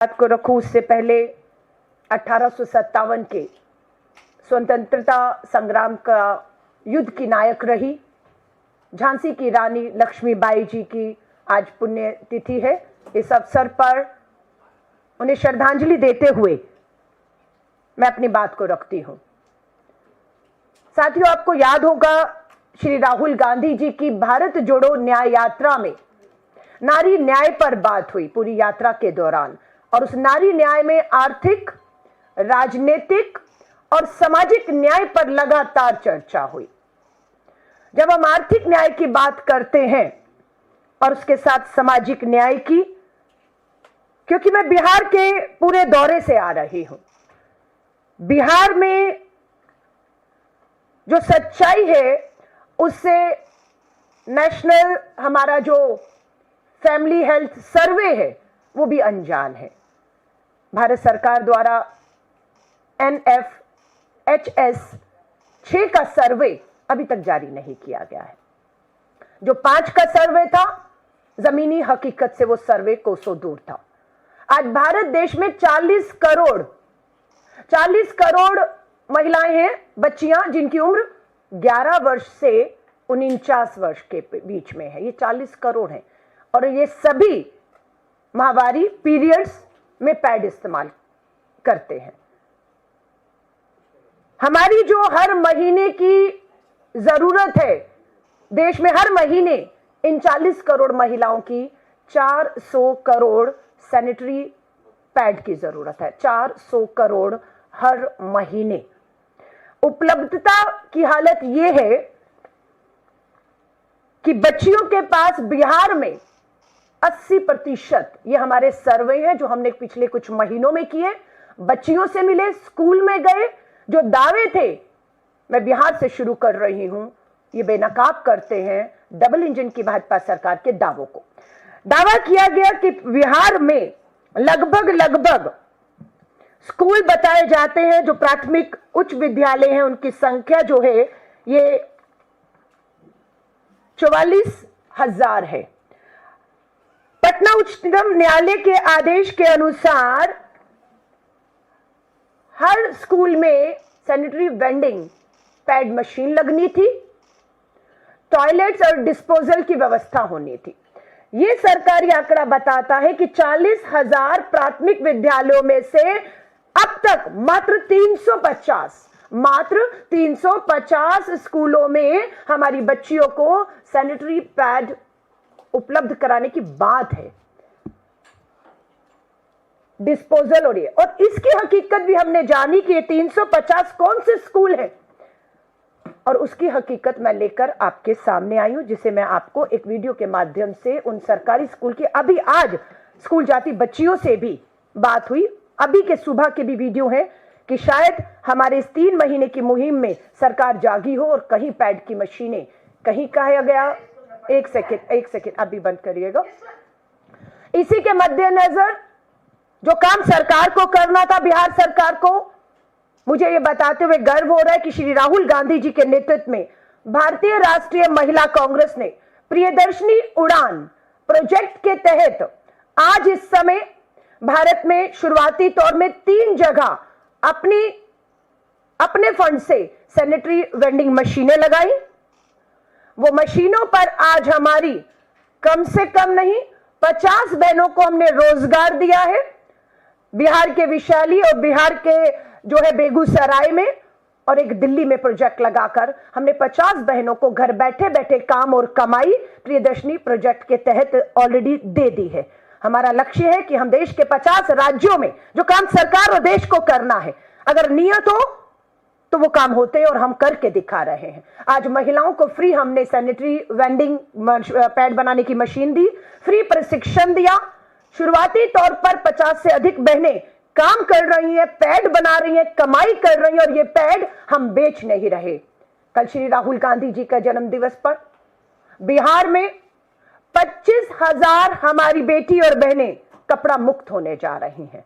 बात को रखूं उससे पहले 1857 के स्वतंत्रता संग्राम का युद्ध की नायक रही झांसी की रानी लक्ष्मीबाई जी की आज पुण्यतिथि है। इस अवसर पर उन्हें श्रद्धांजलि देते हुए मैं अपनी बात को रखती हूं। साथियों, आपको याद होगा श्री राहुल गांधी जी की भारत जोड़ो न्याय यात्रा में नारी न्याय पर बात हुई पूरी यात्रा के दौरान, और उस नारी न्याय में आर्थिक, राजनीतिक और सामाजिक न्याय पर लगातार चर्चा हुई। जब हम आर्थिक न्याय की बात करते हैं और उसके साथ सामाजिक न्याय की, क्योंकि मैं बिहार के पूरे दौरे से आ रही हूं, बिहार में जो सच्चाई है उससे नेशनल हमारा जो फैमिली हेल्थ सर्वे है वो भी अनजान है। भारत सरकार द्वारा NFHS 6 का सर्वे अभी तक जारी नहीं किया गया है। जो 5 का सर्वे था, जमीनी हकीकत से वो सर्वे कोसों दूर था। आज भारत देश में 40 करोड़ महिलाएं हैं, बच्चियां जिनकी उम्र 11 वर्ष से 49 वर्ष के बीच में है। ये 40 करोड़ हैं और ये सभी माहवारी पीरियड्स में पैड इस्तेमाल करते हैं। हमारी जो हर महीने की जरूरत है देश में, हर महीने इन 40 करोड़ महिलाओं की 400 करोड़ सैनिटरी पैड की जरूरत है। 400 करोड़ हर महीने। उपलब्धता की हालत यह है कि बच्चियों के पास बिहार में 80%, ये हमारे सर्वे हैं जो हमने पिछले कुछ महीनों में किए, बच्चियों से मिले, स्कूल में गए, जो दावे थे, मैं बिहार से शुरू कर रही हूं, ये बेनकाब करते हैं डबल इंजन की भाजपा सरकार के दावों को। दावा किया गया कि बिहार में लगभग स्कूल बताए जाते हैं, जो प्राथमिक उच्च विद्यालय हैं उनकी संख्या जो है ये 44,000 है। पटना उच्चतम न्यायालय के आदेश के अनुसार हर स्कूल में सैनिटरी वेंडिंग पैड मशीन लगनी थी, टॉयलेट्स और डिस्पोजल की व्यवस्था होनी थी। यह सरकारी आंकड़ा बताता है कि 40,000 प्राथमिक विद्यालयों में से अब तक मात्र 350 स्कूलों में हमारी बच्चियों को सैनिटरी पैड उपलब्ध कराने की बात है, डिस्पोजल हो रही है। और इसकी हकीकत भी हमने जानी कि ये 350 कौन से स्कूल हैं, और उसकी हकीकत मैं लेकर आपके सामने आई हूं, जिसे मैं आपको एक वीडियो के माध्यम से उन सरकारी स्कूल की अभी आज स्कूल जाती बच्चियों से भी बात हुई, अभी के सुबह के भी वीडियो है कि शायद हमारे इस 3 महीने की मुहिम में सरकार जागी हो और कहीं पैड की मशीनें कहीं कहा गया। एक सेकेंड अभी बंद करिएगा। इसी के मद्देनजर जो काम सरकार को करना था, बिहार सरकार को, मुझे यह बताते हुए गर्व हो रहा है कि श्री राहुल गांधी जी के नेतृत्व में भारतीय राष्ट्रीय महिला कांग्रेस ने प्रियदर्शनी उड़ान प्रोजेक्ट के तहत आज इस समय भारत में शुरुआती तौर में 3 जगह अपने फंड से सैनिटरी वेंडिंग मशीनें लगाई। वो मशीनों पर आज हमारी कम से कम नहीं 50 बहनों को हमने रोजगार दिया है। बिहार के विशाली और बिहार के जो है बेगूसराय में और एक दिल्ली में प्रोजेक्ट लगाकर हमने 50 बहनों को घर बैठे बैठे काम और कमाई प्रियदर्शनी प्रोजेक्ट के तहत ऑलरेडी दे दी है। हमारा लक्ष्य है कि हम देश के 50 राज्यों में जो काम सरकार और देश को करना है, अगर नियत हो तो वो काम होते हैं और हम करके दिखा रहे हैं। आज महिलाओं को फ्री हमने सैनिटरी वेंडिंग पैड बनाने की मशीन दी, फ्री प्रशिक्षण दिया। शुरुआती तौर पर 50 से अधिक बहनें काम कर रही हैं, पैड बना रही हैं, कमाई कर रही हैं, और ये पैड हम बेच नहीं रहे। कल श्री राहुल गांधी जी का जन्म दिवस पर बिहार में 25,000 हमारी बेटी और बहनें कपड़ा मुक्त होने जा रही हैं।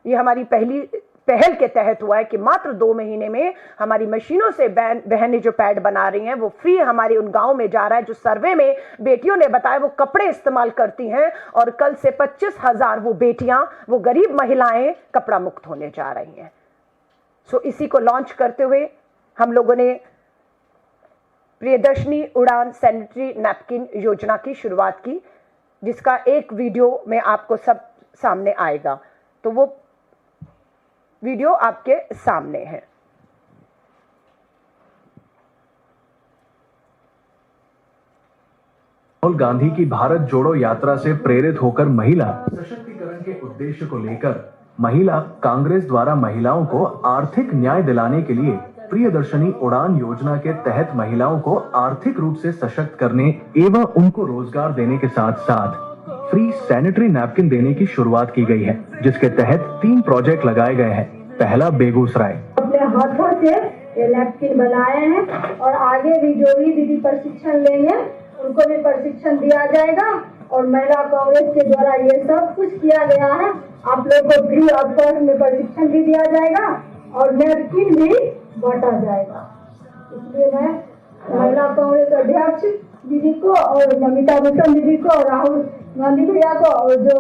ये हमारी पहली पहल के तहत हुआ है कि मात्र 2 महीने में हमारी मशीनों से बहनें जो पैड बना रही हैं वो फ्री हमारे उन गांव में जा रहा है। जो सर्वे में बेटियों ने बताया वो कपड़े इस्तेमाल करती हैं और कल से 25,000 वो बेटियां, वो गरीब महिलाएं कपड़ा मुक्त होने जा रही हैं। सो इसी को लॉन्च करते हुए हम लोगों ने प्रियदर्शनी उड़ान सैनिटरी नैपकिन योजना की शुरुआत की, जिसका एक वीडियो में आपको सब सामने आएगा। तो वो वीडियो आपके सामने है। राहुल गांधी की भारत जोड़ो यात्रा से प्रेरित होकर महिला सशक्तिकरण के उद्देश्य को लेकर महिला कांग्रेस द्वारा महिलाओं को आर्थिक न्याय दिलाने के लिए प्रियदर्शनी उड़ान योजना के तहत महिलाओं को आर्थिक रूप से सशक्त करने एवं उनको रोजगार देने के साथ साथ फ्री सैनिटरी नैपकिन देने की शुरुआत की गई है, जिसके तहत 3 प्रोजेक्ट लगाए गए हैं। पहला बेगूसराय, अपने हाथों से ये नैपकिन बनाए हैं और आगे भी जो भी दीदी प्रशिक्षण लेंगे उनको भी प्रशिक्षण दिया जाएगा और महिला कांग्रेस के द्वारा ये सब कुछ किया गया है। आप लोग को फ्री ऑफ कॉस्ट में प्रशिक्षण भी दिया जाएगा और नैपकिन भी बांटा जाएगा। इसलिए मैं महिला कांग्रेस अध्यक्ष दीदी को और नमिता भूषण दीदी को और राहुल गांधी भैया को और जो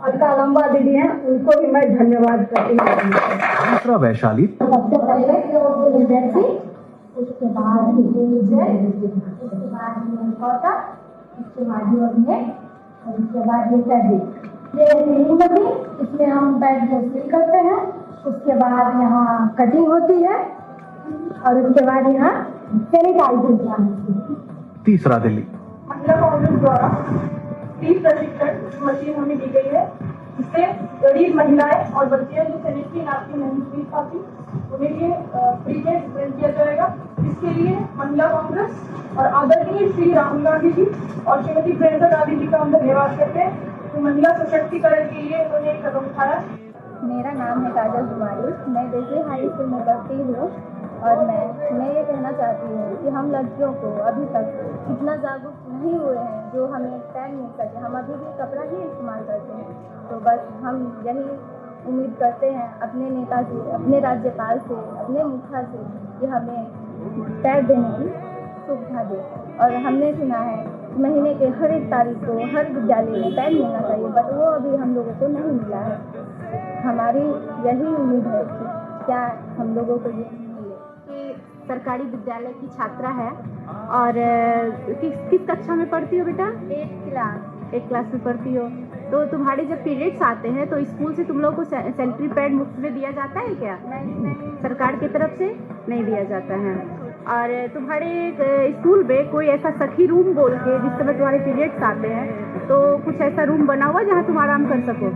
अलका लंबा दीदी हैं उनको भी मैं धन्यवाद करती हूँ। दूसरा वैशाली, सबसे पहले उसके बाद उसके बाद ये सर्दी, ये रीलिंग मशीन, इसमें हम पैड सील करते हैं। उसके बाद यहाँ कटिंग होती है और उसके बाद यहाँ सैनिटाइजर। तीसरा दिल्ली, महिला कांग्रेस द्वारा फ्री प्रशिक्षण मशीन हमें दी गई है, जिससे गरीब महिलाएं और बच्चियां जो सैनिटरी नैपकिन नहीं खरीद पाती उन्हें ये फ्री में वितरण किया जाएगा। इसके लिए महिला कांग्रेस और आदरणीय श्री राहुल गांधी जी और श्रीमती प्रियंका गांधी जी का हम धन्यवाद करते हैं। तो महिला सशक्तिकरण के लिए उन्होंने एक कदम उठाया। मेरा नाम है काजल कुमारी, मैं देसी हाई स्कूल में पढ़ती हूँ और मैं ये कहना चाहती हूँ कि हम लड़कियों को अभी तक इतना जागरूक नहीं हुए हैं जो हमें पैड मिल सके। हम अभी भी कपड़ा ही इस्तेमाल करते हैं। तो बस हम यही उम्मीद करते हैं अपने नेता से, अपने राज्यपाल से, अपने मुखिया से कि हमें पैड देने की सुविधा दे। और हमने सुना है महीने के हर एक तारीख को हर विद्यालय में पैड मिलना चाहिए, बट वो अभी हम लोगों को नहीं मिला है। हमारी यही उम्मीद है कि क्या हम लोगों को ये मिले। कि सरकारी विद्यालय की छात्रा है और किस कक्षा में पढ़ती हो बेटा? 1 क्लास में पढ़ती हो। तो तुम्हारे जब पीरियड्स आते हैं तो स्कूल से तुम लोग को सैनिटरी पैड मुफ्त में दिया जाता है क्या? नहीं, सरकार की तरफ से नहीं दिया जाता है। और तुम्हारे स्कूल में कोई ऐसा सखी रूम बोल के जिस समय तुम्हारे पीरियड्स आते हैं तो कुछ ऐसा रूम बना हुआ जहाँ तुम आराम कर सको?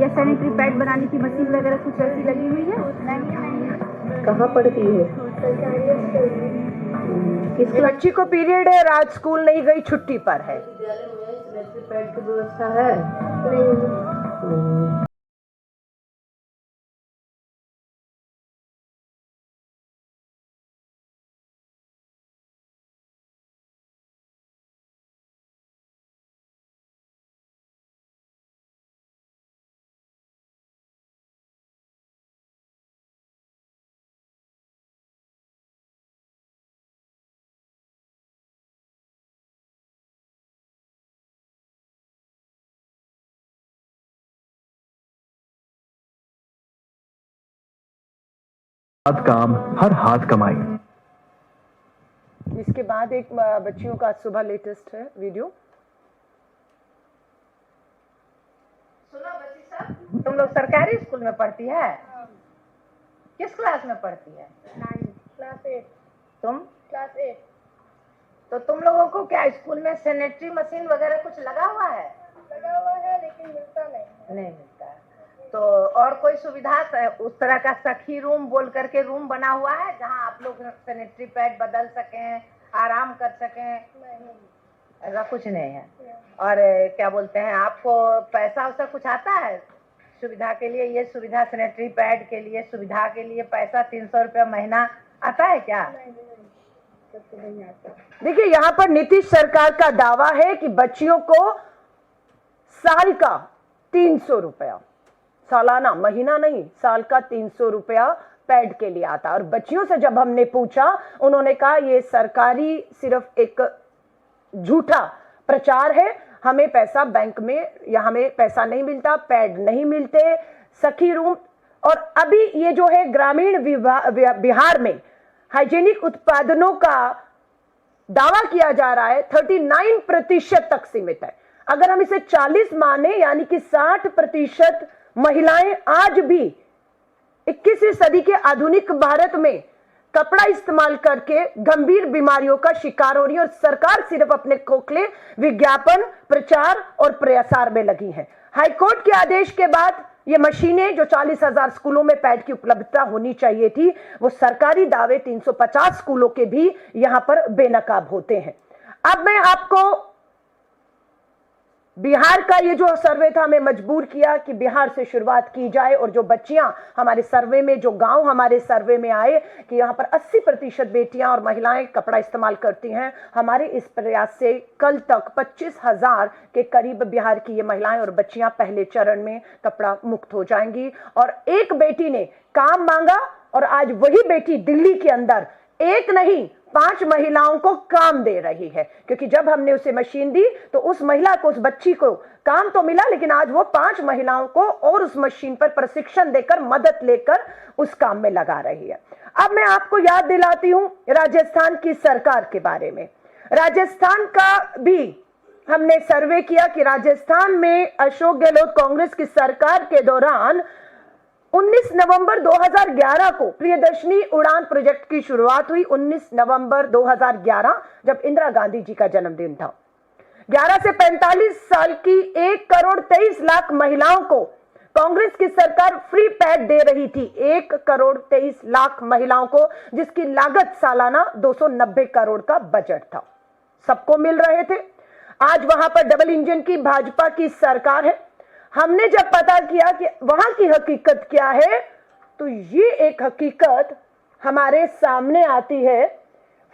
या सैनिटरी पैड बनाने की मशीन वगैरह कुछ ऐसी लगी हुई है? नहीं। कहाँ पढ़ती है? इस बच्ची को पीरियड है, आज स्कूल नहीं गई, छुट्टी पर है। विद्यालय में सैनिटरी पैड की व्यवस्था है? हाथ काम हर हाथ कमाई। इसके बाद एक बच्चियों का सुबह लेटेस्ट है वीडियो। सुनो बच्ची सब, तुम लोग सरकारी स्कूल में पढ़ती है? किस क्लास में पढ़ती है? 9 क्लास 8। तुम? क्लास 8। तो तुम लोगों को क्या स्कूल में सैनिटरी मशीन वगैरह कुछ लगा हुआ है? लगा हुआ है लेकिन मिलता नहीं मिलता है। तो और कोई सुविधा उस तरह का सखी रूम बोल करके रूम बना हुआ है जहाँ आप लोग सैनिटरी पैड बदल सकें, आराम कर सकें? ऐसा कुछ नहीं है। और क्या बोलते हैं, आपको पैसा वैसा कुछ आता है सुविधा के लिए? ये सुविधा सैनिटरी पैड के लिए सुविधा के लिए पैसा 300 रुपया महीना आता है क्या? देखिए, यहाँ पर नीतीश सरकार का दावा है कि बच्चियों को साल का 300 रुपया सालाना, महीना नहीं, साल का 300 रुपया पैड के लिए आता। और बच्चियों से जब हमने पूछा, उन्होंने कहा ये सरकारी सिर्फ एक झूठा प्रचार है, हमें पैसा बैंक में या हमें पैसा नहीं मिलता, पैड नहीं मिलते, सखी रूम। और अभी ये जो है ग्रामीण बिहार में हाइजीनिक उत्पादनों का दावा किया जा रहा है 39% तक सीमित है। अगर हम इसे 40 माने, यानी कि 60% महिलाएं आज भी 21वीं सदी के आधुनिक भारत में कपड़ा इस्तेमाल करके गंभीर बीमारियों का शिकार हो रही है, और सरकार सिर्फ अपने खोखले विज्ञापन, प्रचार और प्रसार में लगी है। हाईकोर्ट के आदेश के बाद ये मशीनें, जो 40,000 स्कूलों में पैड की उपलब्धता होनी चाहिए थी, वो सरकारी दावे 350 स्कूलों के भी यहां पर बेनकाब होते हैं। अब मैं आपको बिहार का ये जो सर्वे था, हमें मजबूर किया कि बिहार से शुरुआत की जाए, और जो बच्चियां हमारे सर्वे में, जो गांव हमारे सर्वे में आए कि यहां पर 80% बेटियां और महिलाएं कपड़ा इस्तेमाल करती हैं, हमारे इस प्रयास से कल तक 25,000 के करीब बिहार की ये महिलाएं और बच्चियां पहले चरण में कपड़ा मुक्त हो जाएंगी। और एक बेटी ने काम मांगा, और आज वही बेटी दिल्ली के अंदर एक नहीं 5 महिलाओं को काम दे रही है, क्योंकि जब हमने उसे मशीन दी तो उस महिला को, उस बच्ची को काम तो मिला, लेकिन आज वो 5 महिलाओं को और उस मशीन पर प्रशिक्षण देकर, मदद लेकर उस काम में लगा रही है। अब मैं आपको याद दिलाती हूं राजस्थान की सरकार के बारे में। राजस्थान का भी हमने सर्वे किया कि राजस्थान में अशोक गहलोत कांग्रेस की सरकार के दौरान 19 नवंबर 2011 को प्रियदर्शनी उड़ान प्रोजेक्ट की शुरुआत हुई। 19 नवंबर 2011 जब इंदिरा गांधी जी का जन्मदिन था। 11 से 45 साल की 1,23,00,000 महिलाओं को कांग्रेस की सरकार फ्री पैड दे रही थी। 1,23,00,000 महिलाओं को, जिसकी लागत सालाना 290 करोड़ का बजट था, सबको मिल रहे थे। आज वहां पर डबल इंजन की भाजपा की सरकार है। हमने जब पता किया कि वहां की हकीकत क्या है, तो ये एक हकीकत हमारे सामने आती है,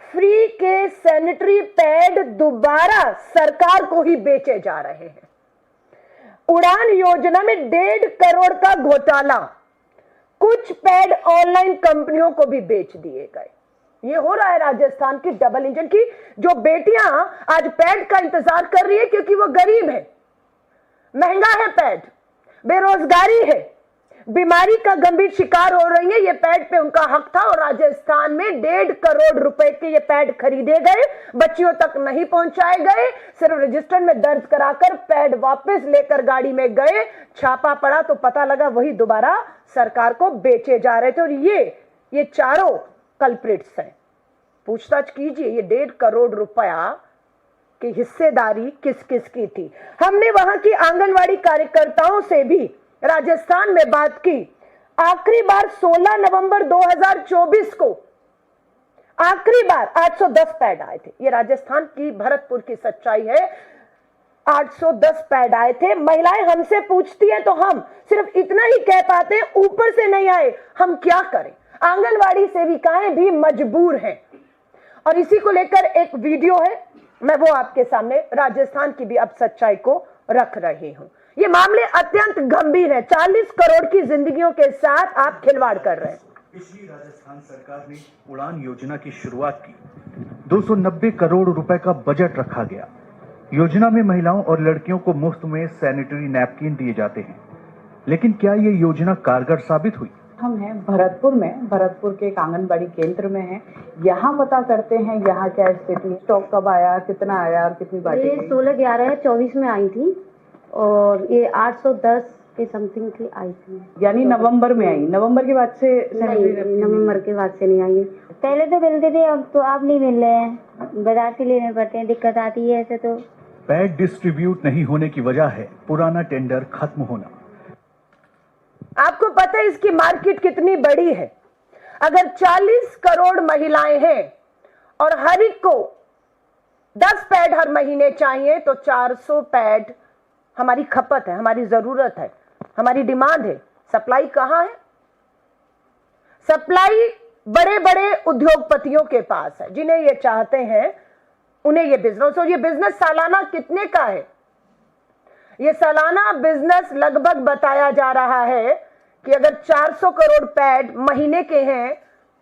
फ्री के सैनिटरी पैड दोबारा सरकार को ही बेचे जा रहे हैं। उड़ान योजना में 1.5 करोड़ का घोटाला, कुछ पैड ऑनलाइन कंपनियों को भी बेच दिए गए। ये हो रहा है राजस्थान की डबल इंजन की जो बेटियां आज पैड का इंतजार कर रही है, क्योंकि वो गरीब है, महंगा है पैड, बेरोजगारी है, बीमारी का गंभीर शिकार हो रही है। ये पैड पे उनका हक था, और राजस्थान में 1.5 करोड़ रुपए के ये पैड खरीदे गए, बच्चियों तक नहीं पहुंचाए गए, सिर्फ रजिस्टर में दर्ज कराकर पैड वापस लेकर गाड़ी में गए। छापा पड़ा तो पता लगा वही दोबारा सरकार को बेचे जा रहे थे। और ये चारों कल्प्रिट्स हैं। पूछताछ कीजिए, ये 1.5 करोड़ रुपया की हिस्सेदारी किस किस की थी। हमने वहां की आंगनवाड़ी कार्यकर्ताओं से भी राजस्थान में बात की। आखिरी बार 16 नवंबर 2024 को आखिरी बार 810 पैड आए थे। ये राजस्थान की भरतपुर की सच्चाई है, 810 पैड आए थे। महिलाएं हमसे पूछती हैं तो हम सिर्फ इतना ही कह पाते हैं, ऊपर से नहीं आए, हम क्या करें। आंगनवाड़ी सेविकाएं भी मजबूर हैं। और इसी को लेकर एक वीडियो है, मैं वो आपके सामने राजस्थान की भी अब सच्चाई को रख रही हूं। ये मामले अत्यंत गंभीर है। 40 करोड़ की जिंदगियों के साथ आप खिलवाड़ कर रहे हैं। पिछली राजस्थान सरकार ने उड़ान योजना की शुरुआत की। 290 करोड़ रुपए का बजट रखा गया। योजना में महिलाओं और लड़कियों को मुफ्त में सैनिटरी नैपकिन दिए जाते हैं, लेकिन क्या ये योजना कारगर साबित हुई? हम हैं भरतपुर में, भरतपुर के एक आंगनबाड़ी केंद्र में हैं। यहाँ पता करते हैं यहाँ क्या स्थिति, स्टॉक कब आया, कितना आया और कितनी बाटी? ये 16/11/24 में आई थी, और ये 810 के समथिंग की आई थी। यानी नवंबर में आई। नवंबर के बाद से नहीं, नवंबर के बाद से नहीं आई। पहले तो मिलते थे, अब तो आप नहीं मिल रहे हैं, बाजार से लेने पड़ते हैं, दिक्कत आती है ऐसे। तो पैड डिस्ट्रीब्यूट नहीं होने की वजह है पुराना टेंडर खत्म होना। आपको पता है इसकी मार्केट कितनी बड़ी है? अगर 40 करोड़ महिलाएं हैं और हर एक को 10 पैड हर महीने चाहिए, तो 400 पैड हमारी खपत है, हमारी जरूरत है, हमारी डिमांड है। सप्लाई कहां है? सप्लाई बड़े बड़े उद्योगपतियों के पास है, जिन्हें ये चाहते हैं, उन्हें ये बिजनेस। और ये बिजनेस सालाना कितने का है? ये सालाना बिजनेस लगभग बताया जा रहा है कि अगर 400 करोड़ पैड महीने के हैं,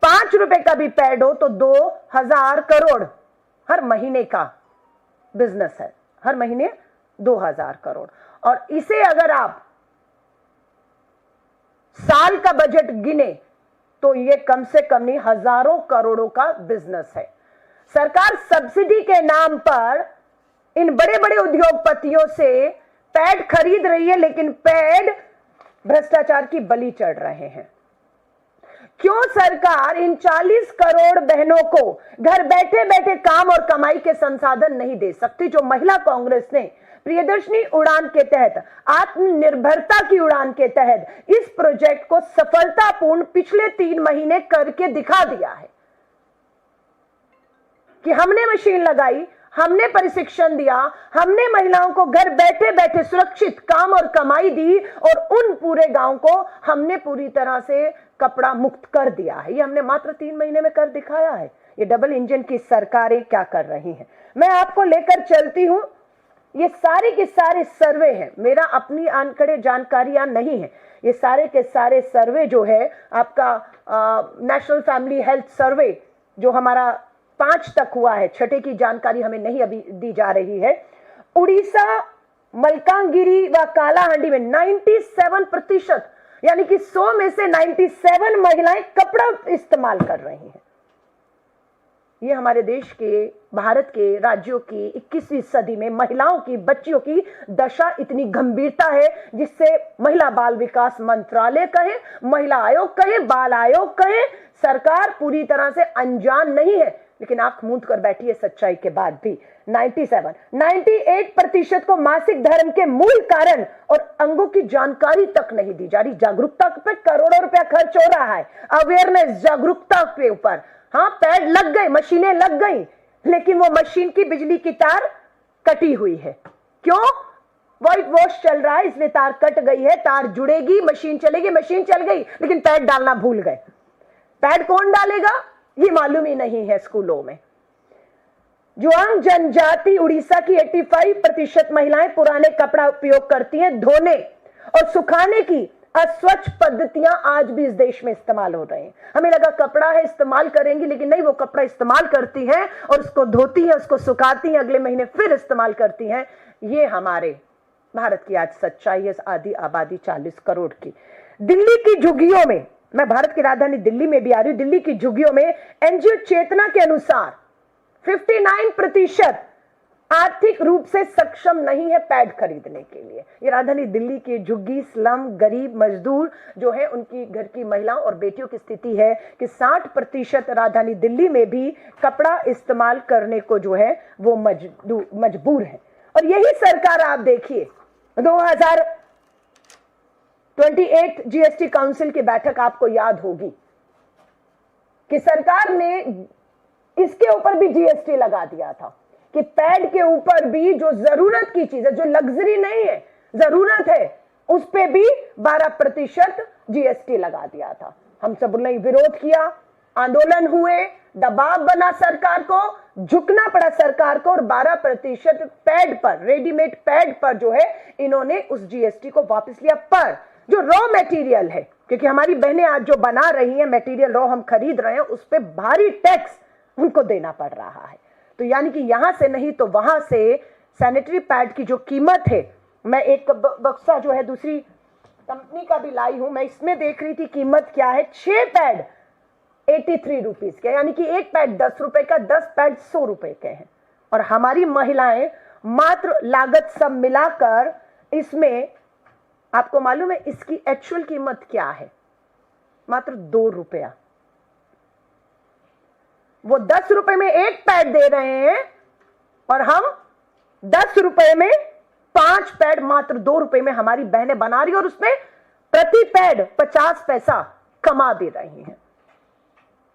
5 रुपए का भी पैड हो तो 2000 करोड़ हर महीने का बिजनेस है, हर महीने 2000 करोड़। और इसे अगर आप साल का बजट गिने तो ये कम से कम नहीं हजारों करोड़ों का बिजनेस है। सरकार सब्सिडी के नाम पर इन बड़े बड़े उद्योगपतियों से पैड खरीद रही है, लेकिन पैड भ्रष्टाचार की बलि चढ़ रहे हैं। क्यों सरकार इन 40 करोड़ बहनों को घर बैठे बैठे काम और कमाई के संसाधन नहीं दे सकती, जो महिला कांग्रेस ने प्रियदर्शनी उड़ान के तहत, आत्मनिर्भरता की उड़ान के तहत इस प्रोजेक्ट को सफलतापूर्ण पिछले 3 महीने करके दिखा दिया है कि हमने मशीन लगाई, हमने प्रशिक्षण दिया, हमने महिलाओं को घर बैठे बैठे सुरक्षित काम और कमाई दी और उन पूरे गांव को हमने पूरी तरह से कपड़ा मुक्त कर दिया है। ये हमने मात्र 3 महीने में कर दिखाया है। ये डबल इंजन की सरकारें क्या कर रही हैं, मैं आपको लेकर चलती हूं। ये सारे के सारे सर्वे हैं, मेरा अपनी आंकड़े जानकारियां नहीं है। ये सारे के सारे सर्वे जो है आपका नेशनल फैमिली हेल्थ सर्वे जो हमारा 5 तक हुआ है, 6 की जानकारी हमें नहीं अभी दी जा रही है। उड़ीसा, मलकानगिरी व कालाहांडी में 97% यानी कि 100 में से 97 महिलाएं कपड़ा इस्तेमाल कर रही हैं। ये हमारे देश के, भारत के राज्यों की 21वीं सदी में महिलाओं की, बच्चियों की दशा इतनी गंभीरता है जिससे महिला बाल विकास मंत्रालय कहे, महिला आयोग कहे, बाल आयोग कहे, सरकार पूरी तरह से अनजान नहीं है, लेकिन आंख मूंद कर बैठी है सच्चाई के बाद भी। 98% को मासिक धर्म के मूल कारण और अंगों की जानकारी तक नहीं दी जा रही। जागरूकता पे करोड़ों रुपया खर्च हो रहा है, अवेयरनेस, जागरूकता के ऊपर। हाँ, पैड लग गए, मशीनें लग गई, लेकिन वो मशीन की बिजली की तार कटी हुई है। क्यों? व्हाइट वॉश चल रहा है, इसलिए तार कट गई है। तार जुड़ेगी, मशीन चलेगी, मशीन चल गई, लेकिन पैड डालना भूल गए। पैड कौन डालेगा ये मालूम ही नहीं है स्कूलों में। जुआंग जनजाति उड़ीसा की 85% महिलाएं पुराने कपड़ा उपयोग करती हैं। धोने और सुखाने की अस्वच्छ पद्धतियां आज भी इस देश में इस्तेमाल हो रही हैं। हमें लगा कपड़ा है, इस्तेमाल करेंगी, लेकिन नहीं, वो कपड़ा इस्तेमाल करती हैं और उसको धोती हैं, उसको सुखाती हैं, अगले महीने फिर इस्तेमाल करती हैं। ये हमारे भारत की आज सच्चाई है, आधी आबादी 40 करोड़ की। दिल्ली की झुग्गियों में, मैं भारत की राजधानी दिल्ली में भी आ रही हूं, दिल्ली की झुग्गियों में एनजीओ चेतना के अनुसार 59% आर्थिक रूप से सक्षम नहीं है पैड खरीदने के लिए। ये राजधानी दिल्ली की झुग्गी, स्लम, गरीब, मजदूर जो है, उनकी घर की महिलाओं और बेटियों की स्थिति है कि 60% राजधानी दिल्ली में भी कपड़ा इस्तेमाल करने को जो है वो मजबूर है। और यही सरकार, आप देखिए 2028 जीएसटी काउंसिल की बैठक आपको याद होगी कि सरकार ने इसके ऊपर भी जीएसटी लगा दिया था कि पैड के ऊपर भी जो जरूरत की चीज है, जो लग्जरी नहीं है, जरूरत है, उस पे भी 12% जीएसटी लगा दिया था। हम सब ने विरोध किया, आंदोलन हुए, दबाव बना सरकार को, झुकना पड़ा सरकार को और 12% पैड पर, रेडीमेड पैड पर जो है इन्होंने उस जीएसटी को वापस लिया। पर जो रॉ मटेरियल है, क्योंकि हमारी बहनें आज जो बना रही हैं, मटेरियल रॉ हम खरीद रहे हैं, उस पर भारी टैक्स उनको देना पड़ रहा है। तो यानी कि यहां से नहीं तो वहां से सैनिटरी पैड की जो कीमत है, मैं एक बक्सा जो है दूसरी कंपनी का भी लाई हूं, मैं इसमें देख रही थी कीमत क्या है। 6 पैड 83 रुपीज के, यानी कि एक पैड 10 रुपए का, 10 पैड 100 रुपए के हैं। और हमारी महिलाएं मात्र लागत सब मिलाकर इसमें, आपको मालूम है इसकी एक्चुअल कीमत क्या है? मात्र 2 रुपया। वो 10 रुपए में एक पैड दे रहे हैं और हम 10 रुपए में 5 पैड मात्र 2 रुपए में हमारी बहनें बना रही और उसमें प्रति पैड 50 पैसा कमा दे रही हैं।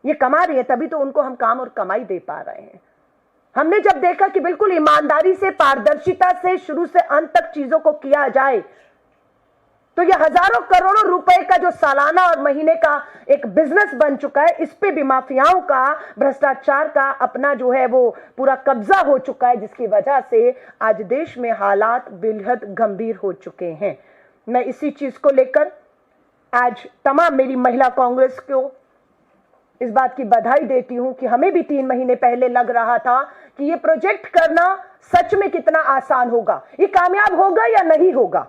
ये कमा रही है तभी तो उनको हम काम और कमाई दे पा रहे हैं। हमने जब देखा कि बिल्कुल ईमानदारी से, पारदर्शिता से शुरू से अंत तक चीजों को किया जाए, तो ये हजारों करोड़ों रुपए का जो सालाना और महीने का एक बिजनेस बन चुका है, इस पे भी माफियाओं का, भ्रष्टाचार का अपना जो है वो पूरा कब्जा हो चुका है, जिसकी वजह से आज देश में हालात बेहद गंभीर हो चुके हैं। मैं इसी चीज को लेकर आज तमाम मेरी महिला कांग्रेस को इस बात की बधाई देती हूं कि हमें भी 3 महीने पहले लग रहा था कि ये प्रोजेक्ट करना सच में कितना आसान होगा, ये कामयाब होगा या नहीं होगा।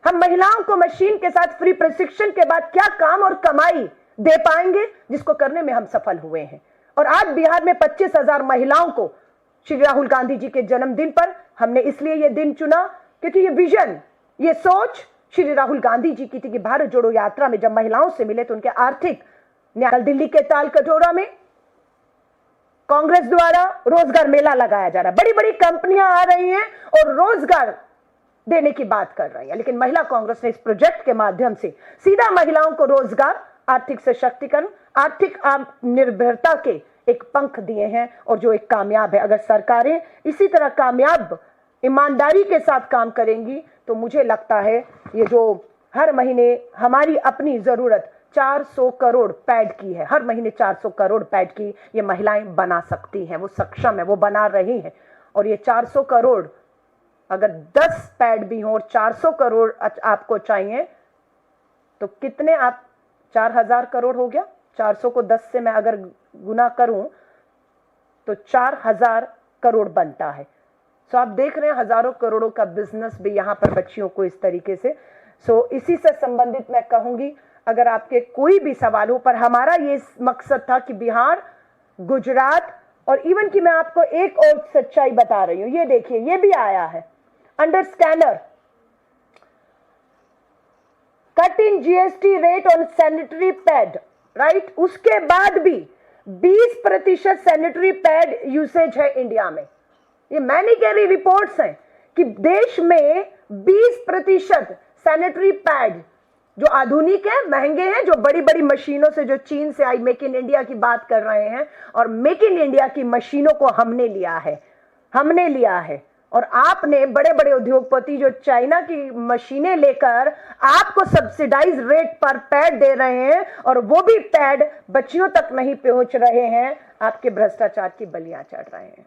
हम महिलाओं को मशीन के साथ फ्री प्रशिक्षण के बाद क्या काम और कमाई दे पाएंगे, जिसको करने में हम सफल हुए हैं। और आज बिहार में 25,000 महिलाओं को श्री राहुल गांधी जी के जन्मदिन पर हमने इसलिए ये दिन चुना क्योंकि ये विजन, ये सोच श्री राहुल गांधी जी की थी कि भारत जोड़ो यात्रा में जब महिलाओं से मिले तो उनके आर्थिक न्याय। दिल्ली के ताल कटोरा में कांग्रेस द्वारा रोजगार मेला लगाया जा रहा है, बड़ी बड़ी कंपनियां आ रही हैं और रोजगार देने की बात कर रही है, लेकिन महिला कांग्रेस ने इस प्रोजेक्ट के माध्यम से सीधा महिलाओं को रोजगार, आर्थिक सशक्तिकरण, आर्थिक आत्मनिर्भरता के एक पंख दिए हैं और जो एक कामयाब है। अगर सरकारें इसी तरह कामयाब ईमानदारी के साथ काम करेंगी तो मुझे लगता है ये जो हर महीने हमारी अपनी जरूरत 400 करोड़ पैड की है, हर महीने 400 करोड़ पैड की ये महिलाएं बना सकती हैं, वो सक्षम है, वो बना रही हैं। और ये 400 करोड़ अगर 10 पैड भी हों और 400 करोड़ आपको चाहिए तो कितने, आप 4000 करोड़ हो गया। 400 को 10 से मैं अगर गुना करूं तो 4000 करोड़ बनता है। सो आप देख रहे हैं हजारों करोड़ों का बिजनेस भी यहाँ पर बच्चियों को इस तरीके से। सो इसी से संबंधित मैं कहूंगी, अगर आपके कोई भी सवाल हो, पर हमारा ये मकसद था कि बिहार, गुजरात और इवन कि मैं आपको एक और सच्चाई बता रही हूं, ये देखिए ये भी आया है under scanner, cut in GST rate on sanitary pad, right. उसके बाद भी 20% सैनिटरी पैड यूसेज है इंडिया में। ये मैं नहीं कह रही, रिपोर्ट्स हैं कि देश में 20% सैनिटरी पैड जो आधुनिक है, महंगे हैं, जो बड़ी बड़ी मशीनों से जो चीन से आई, मेक इन इंडिया की बात कर रहे हैं, और मेक इन इंडिया की मशीनों को हमने लिया है। और आपने बड़े बड़े उद्योगपति जो चाइना की मशीनें लेकर आपको सब्सिडाइज रेट पर पैड दे रहे हैं और वो भी पैड बच्चियों तक नहीं पहुंच रहे हैं, आपके भ्रष्टाचार की बलियां चढ़ रहे हैं।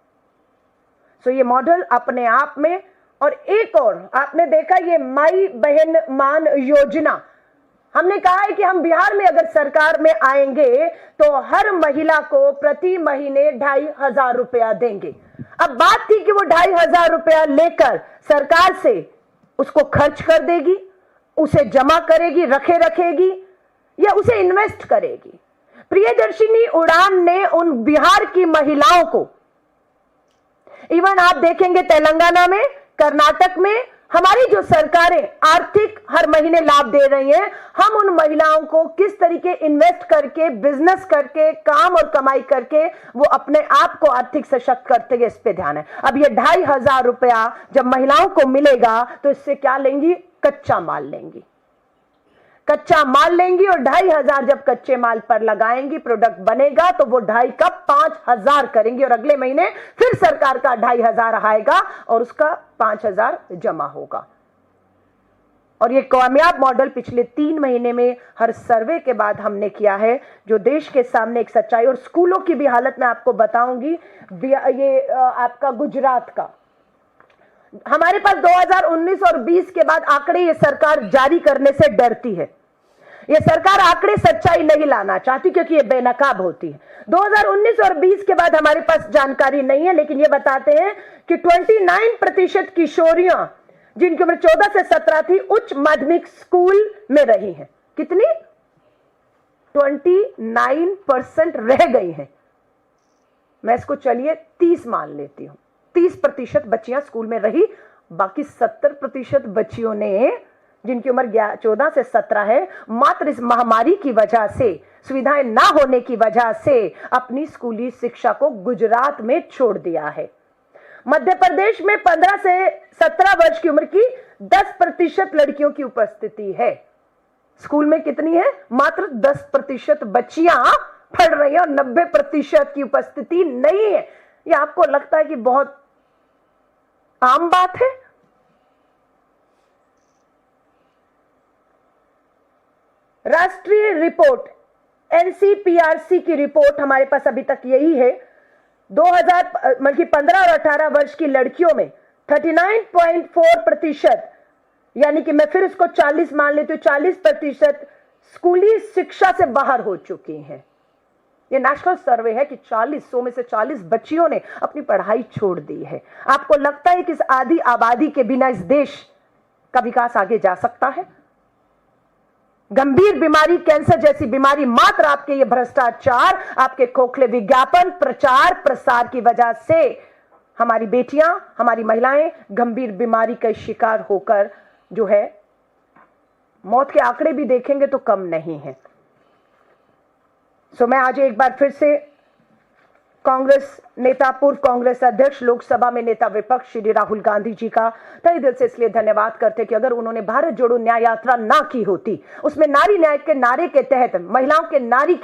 सो ये मॉडल अपने आप में। और एक और आपने देखा, ये माई बहन मान योजना, हमने कहा है कि हम बिहार में अगर सरकार में आएंगे तो हर महिला को प्रति महीने 2500 रुपया देंगे। अब बात थी कि वो 2500 रुपया लेकर सरकार से उसको खर्च कर देगी, उसे जमा करेगी, रखेगी या उसे इन्वेस्ट करेगी। प्रियदर्शिनी उड़ान ने उन बिहार की महिलाओं को, इवन आप देखेंगे तेलंगाना में, कर्नाटक में, हमारी जो सरकारें आर्थिक हर महीने लाभ दे रही हैं, हम उन महिलाओं को किस तरीके इन्वेस्ट करके, बिजनेस करके, काम और कमाई करके वो अपने आप को आर्थिक सशक्त करते हैं, इस पे ध्यान है। अब ये 2500 रुपया जब महिलाओं को मिलेगा तो इससे क्या लेंगी? कच्चा माल लेंगी। और 2500 जब कच्चे माल पर लगाएंगी, प्रोडक्ट बनेगा तो वो 2.5 का 5000 करेंगी और अगले महीने फिर सरकार का 2500 आएगा और उसका 5000 जमा होगा। और ये कामयाब मॉडल पिछले 3 महीने में हर सर्वे के बाद हमने किया है, जो देश के सामने एक सच्चाई। और स्कूलों की भी हालत मैं आपको बताऊंगी। ये आपका गुजरात का, हमारे पास 2019 और 20 के बाद आंकड़े ये सरकार जारी करने से डरती है। ये सरकार आंकड़े सच्चाई नहीं लाना चाहती क्योंकि ये बेनकाब होती है। 2019 और 20 के बाद हमारे पास जानकारी नहीं है, लेकिन ये बताते हैं कि 29% किशोरियां जिनकी उम्र 14 से 17 थी उच्च माध्यमिक स्कूल में रही हैं। कितनी? 29% रह गई हैं। मैं इसको चलिए 30 मान लेती हूं। 30% बच्चियां स्कूल में रही, बाकी 70% बच्चियों ने, जिनकी उम्र 14 से 17 है, मात्र इस महामारी की वजह से, सुविधाएं ना होने की वजह से अपनी स्कूली शिक्षा को गुजरात में छोड़ दिया है। मध्य प्रदेश में 15 से 17 वर्ष की उम्र की 10% लड़कियों की उपस्थिति है। स्कूल में कितनी है? मात्र 10% बच्चियां पढ़ रही हैं और 90% की उपस्थिति नहीं है। ये आपको लगता है कि बहुत आम बात है? राष्ट्रीय रिपोर्ट एनसीपीआरसी की रिपोर्ट हमारे पास अभी तक यही है, 15 और 18 वर्ष की लड़कियों में 39.4%, यानी कि मैं फिर इसको 40 मान लेती हूँ, 40% स्कूली शिक्षा से बाहर हो चुकी हैं। ये नेशनल सर्वे है कि 100 में से 40 बच्चियों ने अपनी पढ़ाई छोड़ दी है। आपको लगता है कि इस आधी आबादी के बिना इस देश का विकास आगे जा सकता है? गंभीर बीमारी, कैंसर जैसी बीमारी मात्र आपके ये भ्रष्टाचार, आपके खोखले विज्ञापन, प्रचार प्रसार की वजह से हमारी बेटियां, हमारी महिलाएं गंभीर बीमारी का शिकार होकर जो है मौत के आंकड़े भी देखेंगे तो कम नहीं है। मैं आज एक बार फिर से कांग्रेस नेता, पूर्व कांग्रेस अध्यक्ष, लोकसभा में नेता विपक्ष श्री राहुल गांधी जी का तहे दिल से इसलिए धन्यवाद करते कि अगर उन्होंने भारत जोड़ो न्याय यात्रा ना की होती, उसमें नारी न्याय के नारे के तहत महिलाओं के नारी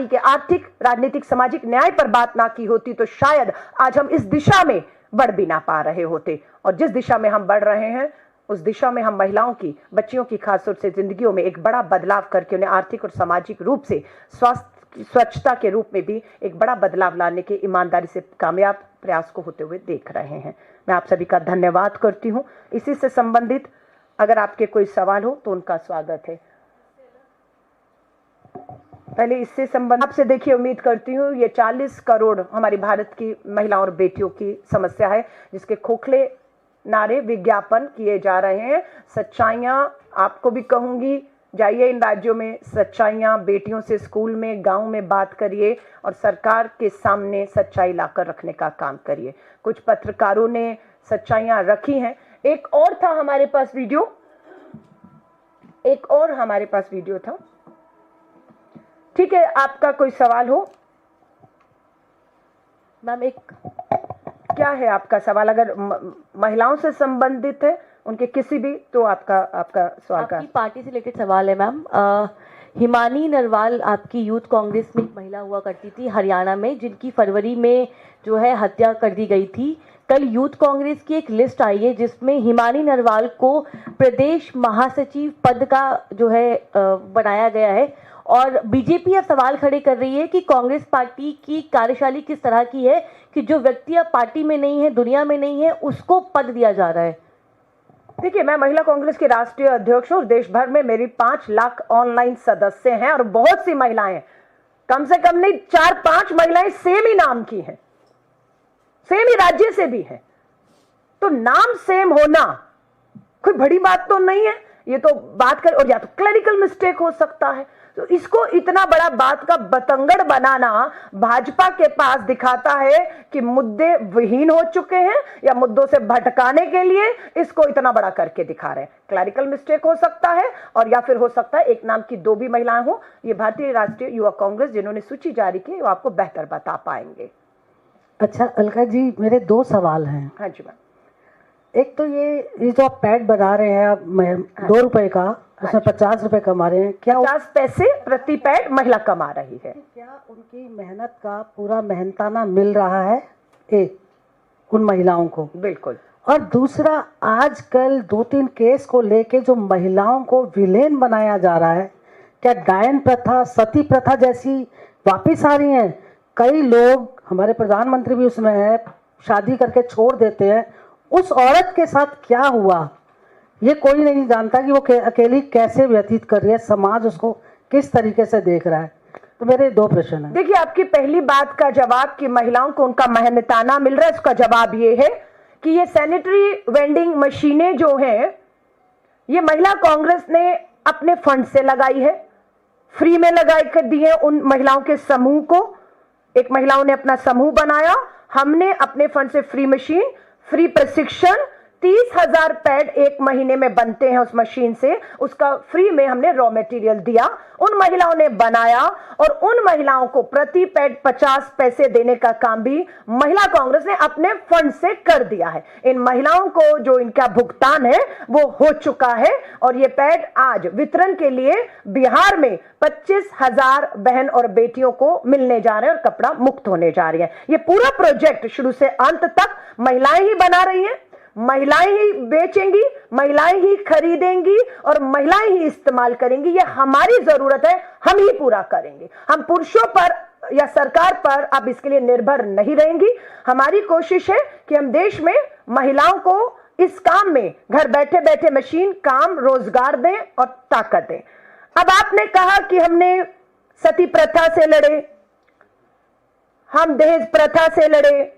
के आर्थिक, राजनीतिक, सामाजिक न्याय पर बात ना की होती, तो शायद आज हम इस दिशा में बढ़ भी ना पा रहे होते। और जिस दिशा में हम बढ़ रहे हैं उस दिशा में हम महिलाओं की, बच्चियों की खासतौर से जिंदगियों में एक बड़ा बदलाव करके उन्हें आर्थिक और सामाजिक रूप से, स्वच्छता के रूप में भी एक बड़ा बदलाव लाने के ईमानदारी से कामयाब प्रयास को होते हुए देख रहे हैं। मैं आप सभी का धन्यवाद करती हूं। इसी से संबंधित अगर आपके कोई सवाल हो तो उनका स्वागत है। पहले इससे संबंधित आपसे देखिए, उम्मीद करती हूँ ये 40 करोड़ हमारी भारत की महिलाओं और बेटियों की समस्या है, जिसके खोखले नारे, विज्ञापन किए जा रहे हैं। सच्चाइयां आपको भी कहूंगी, जाइए इन राज्यों में, सच्चाइयां बेटियों से स्कूल में, गांव में बात करिए और सरकार के सामने सच्चाई लाकर रखने का काम करिए। कुछ पत्रकारों ने सच्चाइयां रखी हैं। एक और था हमारे पास वीडियो, था। ठीक है, आपका कोई सवाल हो मैम? क्या है आपका सवाल? अगर महिलाओं से संबंधित है उनके किसी भी, तो आपका सवाल का आपकी पार्टी से रिलेटेड सवाल है मैम। हिमानी नरवाल आपकी यूथ कांग्रेस में एक महिला हुआ करती थी हरियाणा में, जिनकी फरवरी में जो है हत्या कर दी गई थी। कल यूथ कांग्रेस की एक लिस्ट आई है जिसमें हिमानी नरवाल को प्रदेश महासचिव पद का जो है बनाया गया है, और बीजेपी अब सवाल खड़े कर रही है कि कांग्रेस पार्टी की कार्यशैली किस तरह की है कि जो व्यक्ति अब पार्टी में नहीं है, दुनिया में नहीं है, उसको पद दिया जा रहा है। देखिए, मैं महिला कांग्रेस की राष्ट्रीय अध्यक्ष हूँ और देश भर में मेरी 5 लाख ऑनलाइन सदस्य हैं और बहुत सी महिलाएं, कम से कम नहीं 4-5 महिलाएं सेम ही नाम की हैं, सेम ही राज्य से भी हैं। तो नाम सेम होना कोई बड़ी बात तो नहीं है। ये तो बात कर, और या तो क्लरिकल मिस्टेक हो सकता है। तो इसको इतना बड़ा बात का बतंगड़ बनाना भाजपा के पास दिखाता है कि मुद्दे विहीन हो चुके हैं, या मुद्दों से भटकाने के लिए इसको इतना बड़ा करके दिखा रहे हैं। क्लरिकल मिस्टेक हो सकता है, और या फिर हो सकता है एक नाम की 2 भी महिलाएं हो। ये भारतीय राष्ट्रीय युवा कांग्रेस जिन्होंने सूची जारी की वो आपको बेहतर बता पाएंगे। अच्छा अलका जी, मेरे 2 सवाल हैं। हाँ जी मैम। एक तो ये जो आप पैड बना रहे हैं आप 2 रुपए का, उसमें 50 रुपए कमा रहे हैं, क्या 50 पैसे प्रति पैड महिला कमा रही है? क्या उनकी मेहनत का पूरा मेहनताना मिल रहा है एक उन महिलाओं को? बिल्कुल। और दूसरा, आजकल 2-3 केस को लेके जो महिलाओं को विलेन बनाया जा रहा है, क्या डायन प्रथा, सती प्रथा जैसी वापिस आ रही हैं? कई लोग, हमारे प्रधानमंत्री भी उसमें है, शादी करके छोड़ देते हैं। उस औरत के साथ क्या हुआ ये कोई नहीं जानता कि वो अकेली कैसे व्यतीत कर रही है, समाज उसको किस तरीके से देख रहा है। तो मेरे 2 प्रश्न हैं। देखिए, आपकी पहली बात का जवाब कि महिलाओं को उनका मेहनताना मिल रहा है, उसका जवाब ये है कि ये सैनिटरी वेंडिंग मशीनें जो हैं ये महिला कांग्रेस ने अपने फंड से लगाई है, फ्री में लगाई कर दी है उन महिलाओं के समूह को। एक महिलाओं ने अपना समूह बनाया, हमने अपने फंड से फ्री मशीन, फ्री प्रशिक्षण, 30,000 पैड एक महीने में बनते हैं उस मशीन से, उसका फ्री में हमने रॉ मटेरियल दिया, उन महिलाओं ने बनाया और उन महिलाओं को प्रति पैड 50 पैसे देने का काम भी महिला कांग्रेस ने अपने फंड से कर दिया है। इन महिलाओं को जो इनका भुगतान है वो हो चुका है और ये पैड आज वितरण के लिए बिहार में 25,000 बहन और बेटियों को मिलने जा रहे हैं और कपड़ा मुक्त होने जा रही है। ये पूरा प्रोजेक्ट शुरू से अंत तक महिलाएं ही बना रही हैं, महिलाएं ही बेचेंगी, महिलाएं ही खरीदेंगी और महिलाएं ही इस्तेमाल करेंगी। ये हमारी जरूरत है, हम ही पूरा करेंगे। हम पुरुषों पर या सरकार पर अब इसके लिए निर्भर नहीं रहेंगी। हमारी कोशिश है कि हम देश में महिलाओं को इस काम में घर बैठे बैठे मशीन काम रोजगार दें और ताकत दें। अब आपने कहा कि हमने सती प्रथा से लड़े, हम दहेज प्रथा से लड़े,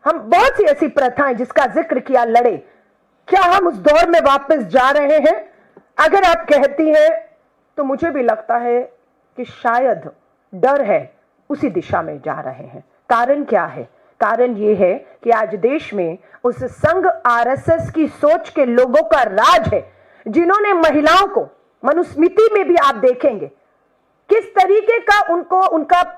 हम बहुत सी ऐसी प्रथाएं जिसका जिक्र किया लड़े। क्या हम उस दौर में वापस जा रहे हैं? अगर आप कहती हैं तो मुझे भी लगता है कि शायद डर है उसी दिशा में जा रहे हैं। कारण क्या है? कारण यह है कि आज देश में उस संघ आरएसएस की सोच के लोगों का राज है, जिन्होंने महिलाओं को मनुस्मृति में भी आप देखेंगे किस तरीके का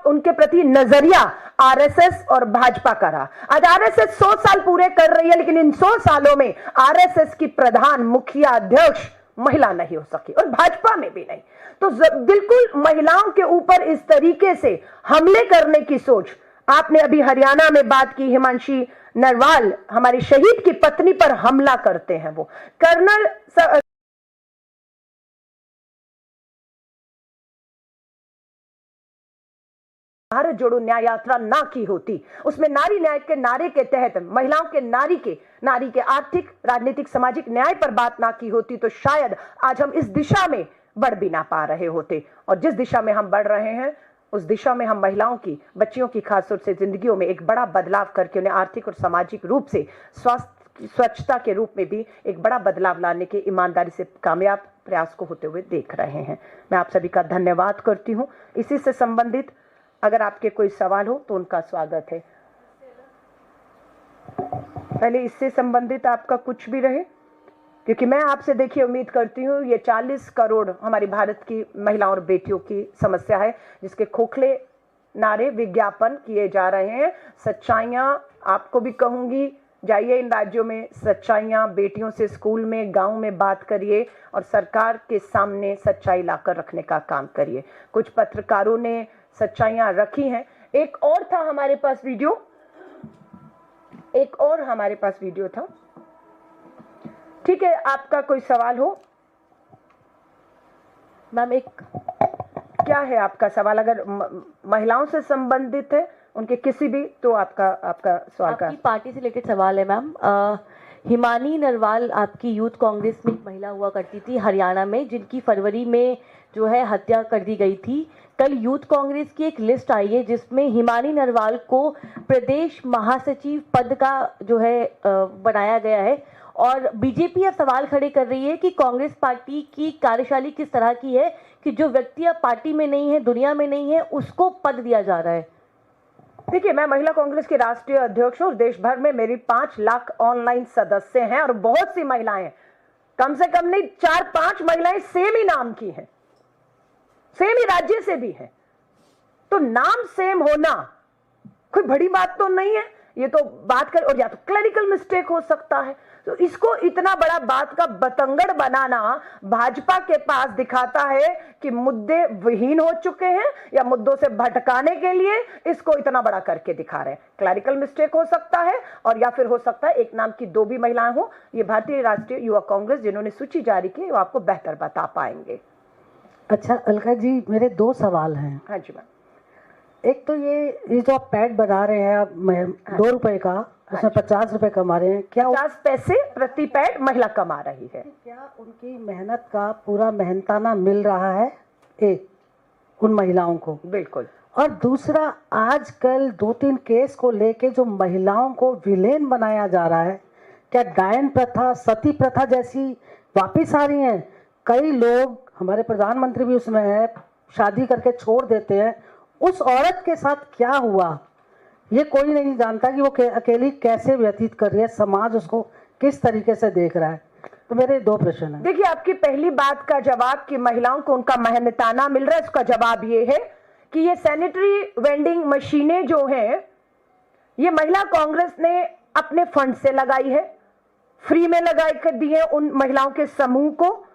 उनके प्रति नजरिया आरएसएस और भाजपा का रहा। आज आरएसएस 100 साल पूरे कर रही है, लेकिन इन 100 सालों में आरएसएस की प्रधान मुखिया अध्यक्ष महिला नहीं हो सकी और भाजपा में भी नहीं। तो बिल्कुल महिलाओं के ऊपर इस तरीके से हमले करने की सोच, आपने अभी हरियाणा में बात की, हिमांशी नरवाल हमारी शहीद की पत्नी पर हमला करते हैं। वो कर्नल भारत जोड़ो न्याय यात्रा ना की होती, उसमें नारी न्याय के नारे के तहत महिलाओं के नारी के आर्थिक, राजनीतिक, सामाजिक न्याय पर बात ना की होती, तो शायद आज हम इस दिशा में बढ़ भी ना पा रहे होते। और जिस दिशा में हम बढ़ रहे हैं उस दिशा में हम महिलाओं की, बच्चियों की खासतौर से जिंदगियों में एक बड़ा बदलाव करके उन्हें आर्थिक और सामाजिक रूप से स्वच्छता के रूप में भी एक बड़ा बदलाव लाने के ईमानदारी से कामयाब प्रयास को होते हुए देख रहे हैं। मैं आप सभी का धन्यवाद करती हूँ। इसी से संबंधित अगर आपके कोई सवाल हो तो उनका स्वागत है। पहले इससे संबंधित आपका कुछ भी रहे, क्योंकि मैं आपसे देखिए उम्मीद करती हूँ ये 40 करोड़ हमारी भारत की महिलाओं और बेटियों की समस्या है, जिसके खोखले नारे विज्ञापन किए जा रहे हैं। सच्चाइयाँ आपको भी कहूंगी, जाइए इन राज्यों में, सच्चाइयाँ बेटियों से स्कूल में, गांव में बात करिए और सरकार के सामने सच्चाई लाकर रखने का काम करिए। कुछ पत्रकारों ने सच्चाइयां रखी हैं। एक और था हमारे पास वीडियो, था। ठीक है, आपका कोई सवाल हो? मैम, क्या है आपका सवाल? अगर महिलाओं से संबंधित है उनके किसी भी, तो आपका सवाल का पार्टी से रिलेटेड सवाल है मैम। हिमानी नरवाल आपकी यूथ कांग्रेस में एक महिला हुआ करती थी हरियाणा में, जिनकी फरवरी में जो है हत्या कर दी गई थी। कल यूथ कांग्रेस की एक लिस्ट आई है जिसमें हिमानी नरवाल को प्रदेश महासचिव पद का जो है बनाया गया है, और बीजेपी अब सवाल खड़े कर रही है कि कांग्रेस पार्टी की कार्यशैली किस तरह की है कि जो व्यक्ति अब पार्टी में नहीं है, दुनिया में नहीं है, उसको पद दिया जा रहा है। देखिए, मैं महिला कांग्रेस की राष्ट्रीय अध्यक्ष हूँ और देश भर में मेरी 5 लाख ऑनलाइन सदस्य हैं और बहुत सी महिलाएं, कम से कम नहीं 4-5 महिलाएं सेम ही नाम की हैं, सेम ही राज्य से भी है। तो नाम सेम होना कोई बड़ी बात तो नहीं है। ये तो बात कर, और या तो क्लरिकल मिस्टेक हो सकता है। तो इसको इतना बड़ा बात का बतंगड़ बनाना भाजपा के पास दिखाता है कि मुद्दे विहीन हो चुके हैं, या मुद्दों से भटकाने के लिए इसको इतना बड़ा करके दिखा रहे हैं। क्लरिकल मिस्टेक हो सकता है, और या फिर हो सकता है एक नाम की 2 भी महिलाएं हो। ये भारतीय राष्ट्रीय युवा कांग्रेस जिन्होंने सूची जारी की वो आपको बेहतर बता पाएंगे। अच्छा अलका जी, मेरे 2 सवाल हैं। हाँ जी मैम। एक तो ये जो आप पैड बना रहे हैं आप 2 रुपए का, उसमें 50 रुपए कमा रहे हैं, क्या 50 पैसे प्रति पैड महिला कमा रही है? क्या उनकी मेहनत का पूरा मेहनताना मिल रहा है एक उन महिलाओं को? बिल्कुल। और दूसरा, आजकल 2-3 केस को लेके जो महिलाओं को विलेन बनाया जा रहा है, क्या डायन प्रथा, सती प्रथा जैसी वापिस आ रही हैं? कई लोग, हमारे प्रधानमंत्री भी उसमें है, शादी करके छोड़ देते हैं। उस औरत के साथ क्या हुआ ये कोई नहीं जानता कि वो अकेली कैसे व्यतीत कर रही है, समाज उसको किस तरीके से देख रहा है। तो मेरे 2 प्रश्न हैं। देखिए, आपकी पहली बात का जवाब कि महिलाओं को उनका मेहनताना मिल रहा है, उसका जवाब ये है कि ये सैनिटरी वेंडिंग मशीनें जो हैं, ये महिला कांग्रेस ने अपने फंड से लगाई है, फ्री में लगाई कर दी है उन महिलाओं के समूह को।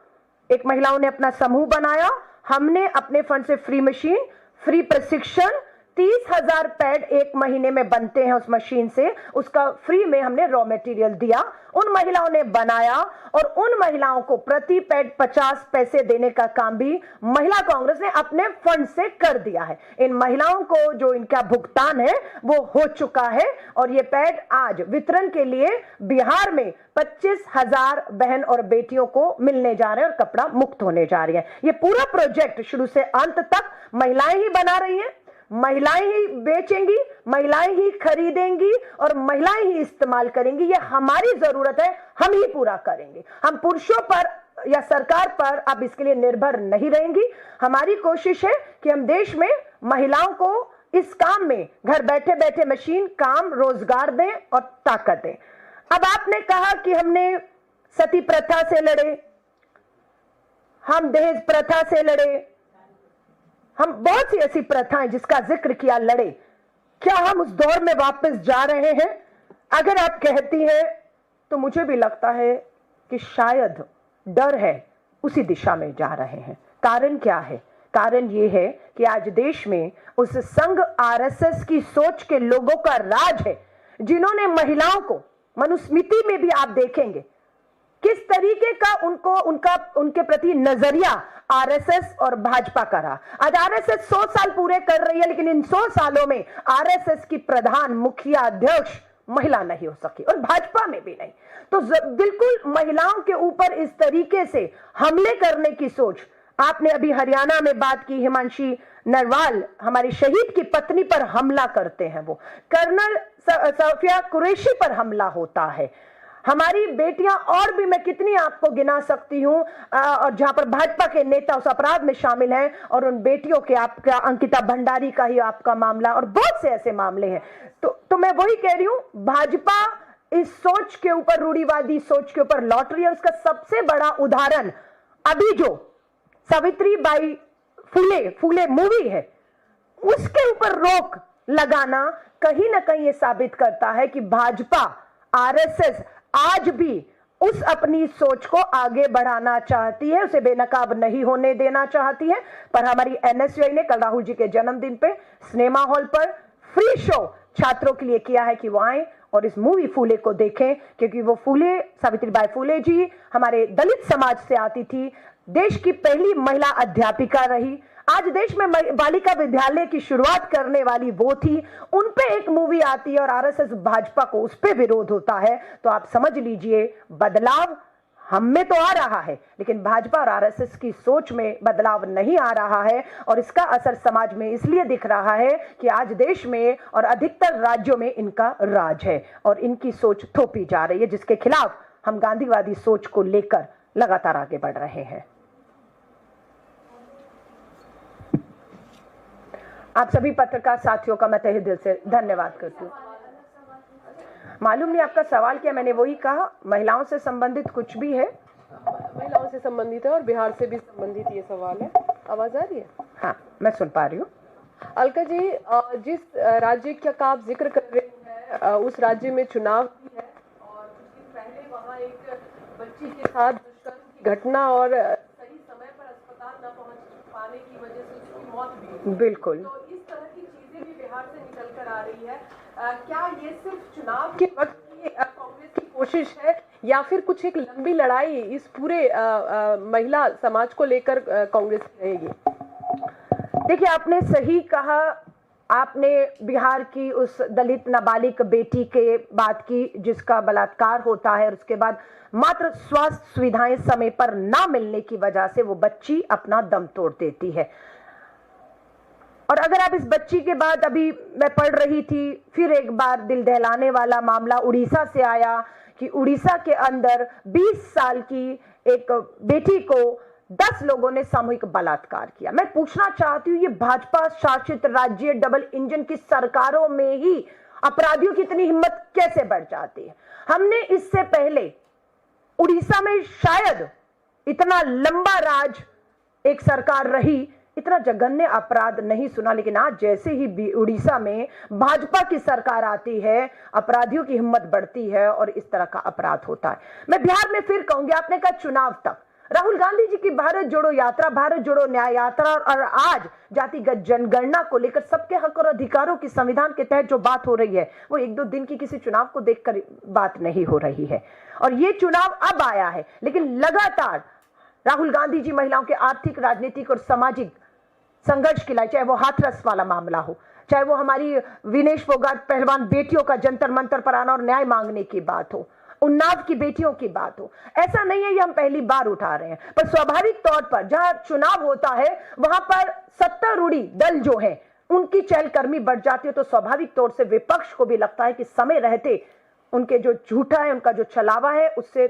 एक महिलाओं ने अपना समूह बनाया, हमने अपने फंड से फ्री मशीन, फ्री प्रशिक्षण, 30,000 पैड एक महीने में बनते हैं उस मशीन से, उसका फ्री में हमने रॉ मटेरियल दिया, उन महिलाओं ने बनाया और उन महिलाओं को प्रति पैड 50 पैसे देने का काम भी महिला कांग्रेस ने अपने फंड से कर दिया है। इन महिलाओं को जो इनका भुगतान है वो हो चुका है और ये पैड आज वितरण के लिए बिहार में 25,000 बहन और बेटियों को मिलने जा रहे हैं और कपड़ा मुक्त होने जा रही है। ये पूरा प्रोजेक्ट शुरू से अंत तक महिलाएं ही बना रही हैं, महिलाएं ही बेचेंगी, महिलाएं ही खरीदेंगी और महिलाएं ही इस्तेमाल करेंगी। ये हमारी जरूरत है, हम ही पूरा करेंगे। हम पुरुषों पर या सरकार पर अब इसके लिए निर्भर नहीं रहेंगी। हमारी कोशिश है कि हम देश में महिलाओं को इस काम में घर बैठे बैठे मशीन काम रोजगार दें और ताकत दें। अब आपने कहा कि हमने सती प्रथा से लड़े, हम दहेज प्रथा से लड़े, हम बहुत सी ऐसी प्रथाएं जिसका जिक्र किया लड़े। क्या हम उस दौर में वापस जा रहे हैं? अगर आप कहती हैं तो मुझे भी लगता है कि शायद डर है, उसी दिशा में जा रहे हैं। कारण क्या है? कारण ये है कि आज देश में उस संघ आरएसएस की सोच के लोगों का राज है, जिन्होंने महिलाओं को मनुस्मृति में भी आप देखेंगे किस तरीके का उनके प्रति नजरिया आरएसएस और भाजपा का रहा। आज आरएसएस 100 साल पूरे कर रही है, लेकिन इन 100 सालों में आरएसएस की प्रधान मुखिया अध्यक्ष महिला नहीं हो सकी और भाजपा में भी नहीं। तो बिल्कुल महिलाओं के ऊपर इस तरीके से हमले करने की सोच, आपने अभी हरियाणा में बात की, हिमांशी नरवाल हमारी शहीद की पत्नी पर हमला करते हैं, वो कर्नल सफिया कुरैशी पर हमला होता है। हमारी बेटियां और भी मैं कितनी आपको गिना सकती हूं, और जहां पर भाजपा के नेता उस अपराध में शामिल हैं और उन बेटियों के आपका अंकिता भंडारी का ही आपका मामला और बहुत से ऐसे मामले हैं। तो मैं वही कह रही हूं, भाजपा इस सोच के ऊपर, रूढ़िवादी सोच के ऊपर लौट रही है। उसका सबसे बड़ा उदाहरण अभी जो सावित्रीबाई फुले मूवी है, उसके ऊपर रोक लगाना कहीं ना कहीं ये साबित करता है कि भाजपा आरएसएस आज भी उस अपनी सोच को आगे बढ़ाना चाहती है, उसे बेनकाब नहीं होने देना चाहती है। पर हमारी एनएसयूआई ने कल राहुल जी के जन्मदिन पे सिनेमा हॉल पर फ्री शो छात्रों के लिए किया है कि वो आए और इस मूवी फूले को देखें, क्योंकि वो फूले, सावित्रीबाई फूले जी हमारे दलित समाज से आती थी, देश की पहली महिला अध्यापिका रही, आज देश में बालिका विद्यालय की शुरुआत करने वाली वो थी। उन पे एक मूवी आती है और आरएसएस भाजपा को उस पे विरोध होता है, तो आप समझ लीजिए बदलाव हम में तो आ रहा है, लेकिन भाजपा और आरएसएस की सोच में बदलाव नहीं आ रहा है। और इसका असर समाज में इसलिए दिख रहा है कि आज देश में और अधिकतर राज्यों में इनका राज है और इनकी सोच थोपी जा रही है, जिसके खिलाफ हम गांधीवादी सोच को लेकर लगातार आगे बढ़ रहे हैं। आप सभी पत्रकार साथियों का मैं तहे दिल से धन्यवाद करती हूँ। मालूम नहीं आपका सवाल क्या, मैंने वही कहा, महिलाओं से संबंधित कुछ भी है, महिलाओं से संबंधित है और बिहार से भी संबंधित ये सवाल है। आवाज आ रही है? हाँ, मैं सुन पा रही हूँ। अलका जी, जिस राज्य का आप जिक्र कर रहे हैं, उस राज्य में चुनाव भी है और कुछ दिन पहले वहाँ एक बच्ची के साथ दुष्कर्म की घटना और सही समय पर अस्पताल न पहुँच पाने की वजह से उसकी मौत भी। बिल्कुल। तो इस तरह की चीजें भी बिहार से निकल कर आ रही है। क्या ये सिर्फ चुनाव के वक्त की कांग्रेस की कोशिश है या फिर कुछ एक लंबी लड़ाई इस पूरे महिला समाज को लेकर कांग्रेस रहेगी? देखिए, आपने सही कहा, आपने बिहार की उस दलित नाबालिग बेटी के बात की जिसका बलात्कार होता है और उसके बाद मात्र स्वास्थ्य सुविधाएं समय पर ना मिलने की वजह से वो बच्ची अपना दम तोड़ देती है। और अगर आप इस बच्ची के बाद, अभी मैं पढ़ रही थी, फिर एक बार दिल दहलाने वाला मामला उड़ीसा से आया कि उड़ीसा के अंदर 20 साल की एक बेटी को 10 लोगों ने सामूहिक बलात्कार किया। मैं पूछना चाहती हूँ, ये भाजपा शासित राज्य डबल इंजन की सरकारों में ही अपराधियों की इतनी हिम्मत कैसे बढ़ जाती है? हमने इससे पहले उड़ीसा में शायद इतना लंबा राज एक सरकार रही, इतना जघन्य अपराध नहीं सुना, लेकिन आज जैसे ही उड़ीसा में भाजपा की सरकार आती है, अपराधियों की हिम्मत बढ़ती है और इस तरह का अपराध होता है। मैं बिहार में फिर कहूंगी, आपने कहा चुनाव तक, राहुल गांधी जी की भारत जोड़ो यात्रा, भारत जोड़ो न्याय यात्रा और आज जातिगत जनगणना को लेकर सबके हक और अधिकारों की संविधान के तहत जो बात हो रही है वो एक दो दिन की किसी चुनाव को देखकर बात नहीं हो रही है। और ये चुनाव अब आया है, लेकिन लगातार राहुल गांधी जी महिलाओं के आर्थिक, राजनीतिक और सामाजिक संघर्ष के लिए, चाहे वो हाथरस वाला मामला हो, चाहे वो हमारी विनेश फोगाट पहलवान बेटियों का जंतर मंतर पर आना और न्याय मांगने की बात हो, उन्नाव की बेटियों की बात हो, ऐसा नहीं है ये हम पहली बार उठा रहे हैं। पर स्वाभाविक तौर पर जहां चुनाव होता है वहां पर सत्तारूढ़ी दल जो है उनकी चहलकदमी बढ़ जाती है, तो स्वाभाविक तौर से विपक्ष को भी लगता है कि समय रहते उनके जो झूठा है, उनका जो छलावा है, उससे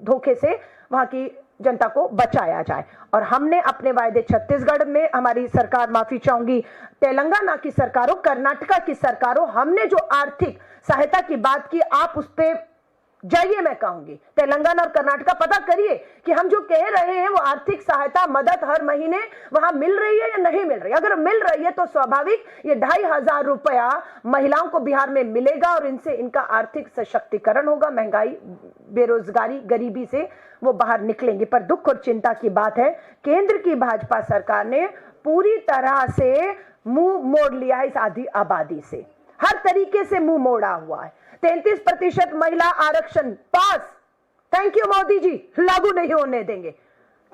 धोखे से वहां की जनता को बचाया जाए। और हमने अपने वायदे छत्तीसगढ़ में हमारी सरकार, माफी चाहूंगी, तेलंगाना की सरकारों, कर्नाटका की सरकारों, हमने जो आर्थिक सहायता की बात की, आप उस पर जाइए, मैं कहूंगी तेलंगाना और कर्नाटका पता करिए कि हम जो कह रहे हैं वो आर्थिक सहायता, मदद हर महीने वहां मिल रही है या नहीं मिल रही है। अगर मिल रही है तो स्वाभाविक ये 2500 रुपया महिलाओं को बिहार में मिलेगा और इनसे इनका आर्थिक सशक्तिकरण होगा, महंगाई, बेरोजगारी, गरीबी से वो बाहर निकलेंगे। पर दुख और चिंता की बात है, केंद्र की भाजपा सरकार ने पूरी तरह से मुंह मोड़ लिया है इस आधी आबादी से, हर तरीके से मुंह मोड़ा हुआ है। 33% महिला आरक्षण पास, थैंक यू मोदी जी, लागू नहीं होने देंगे।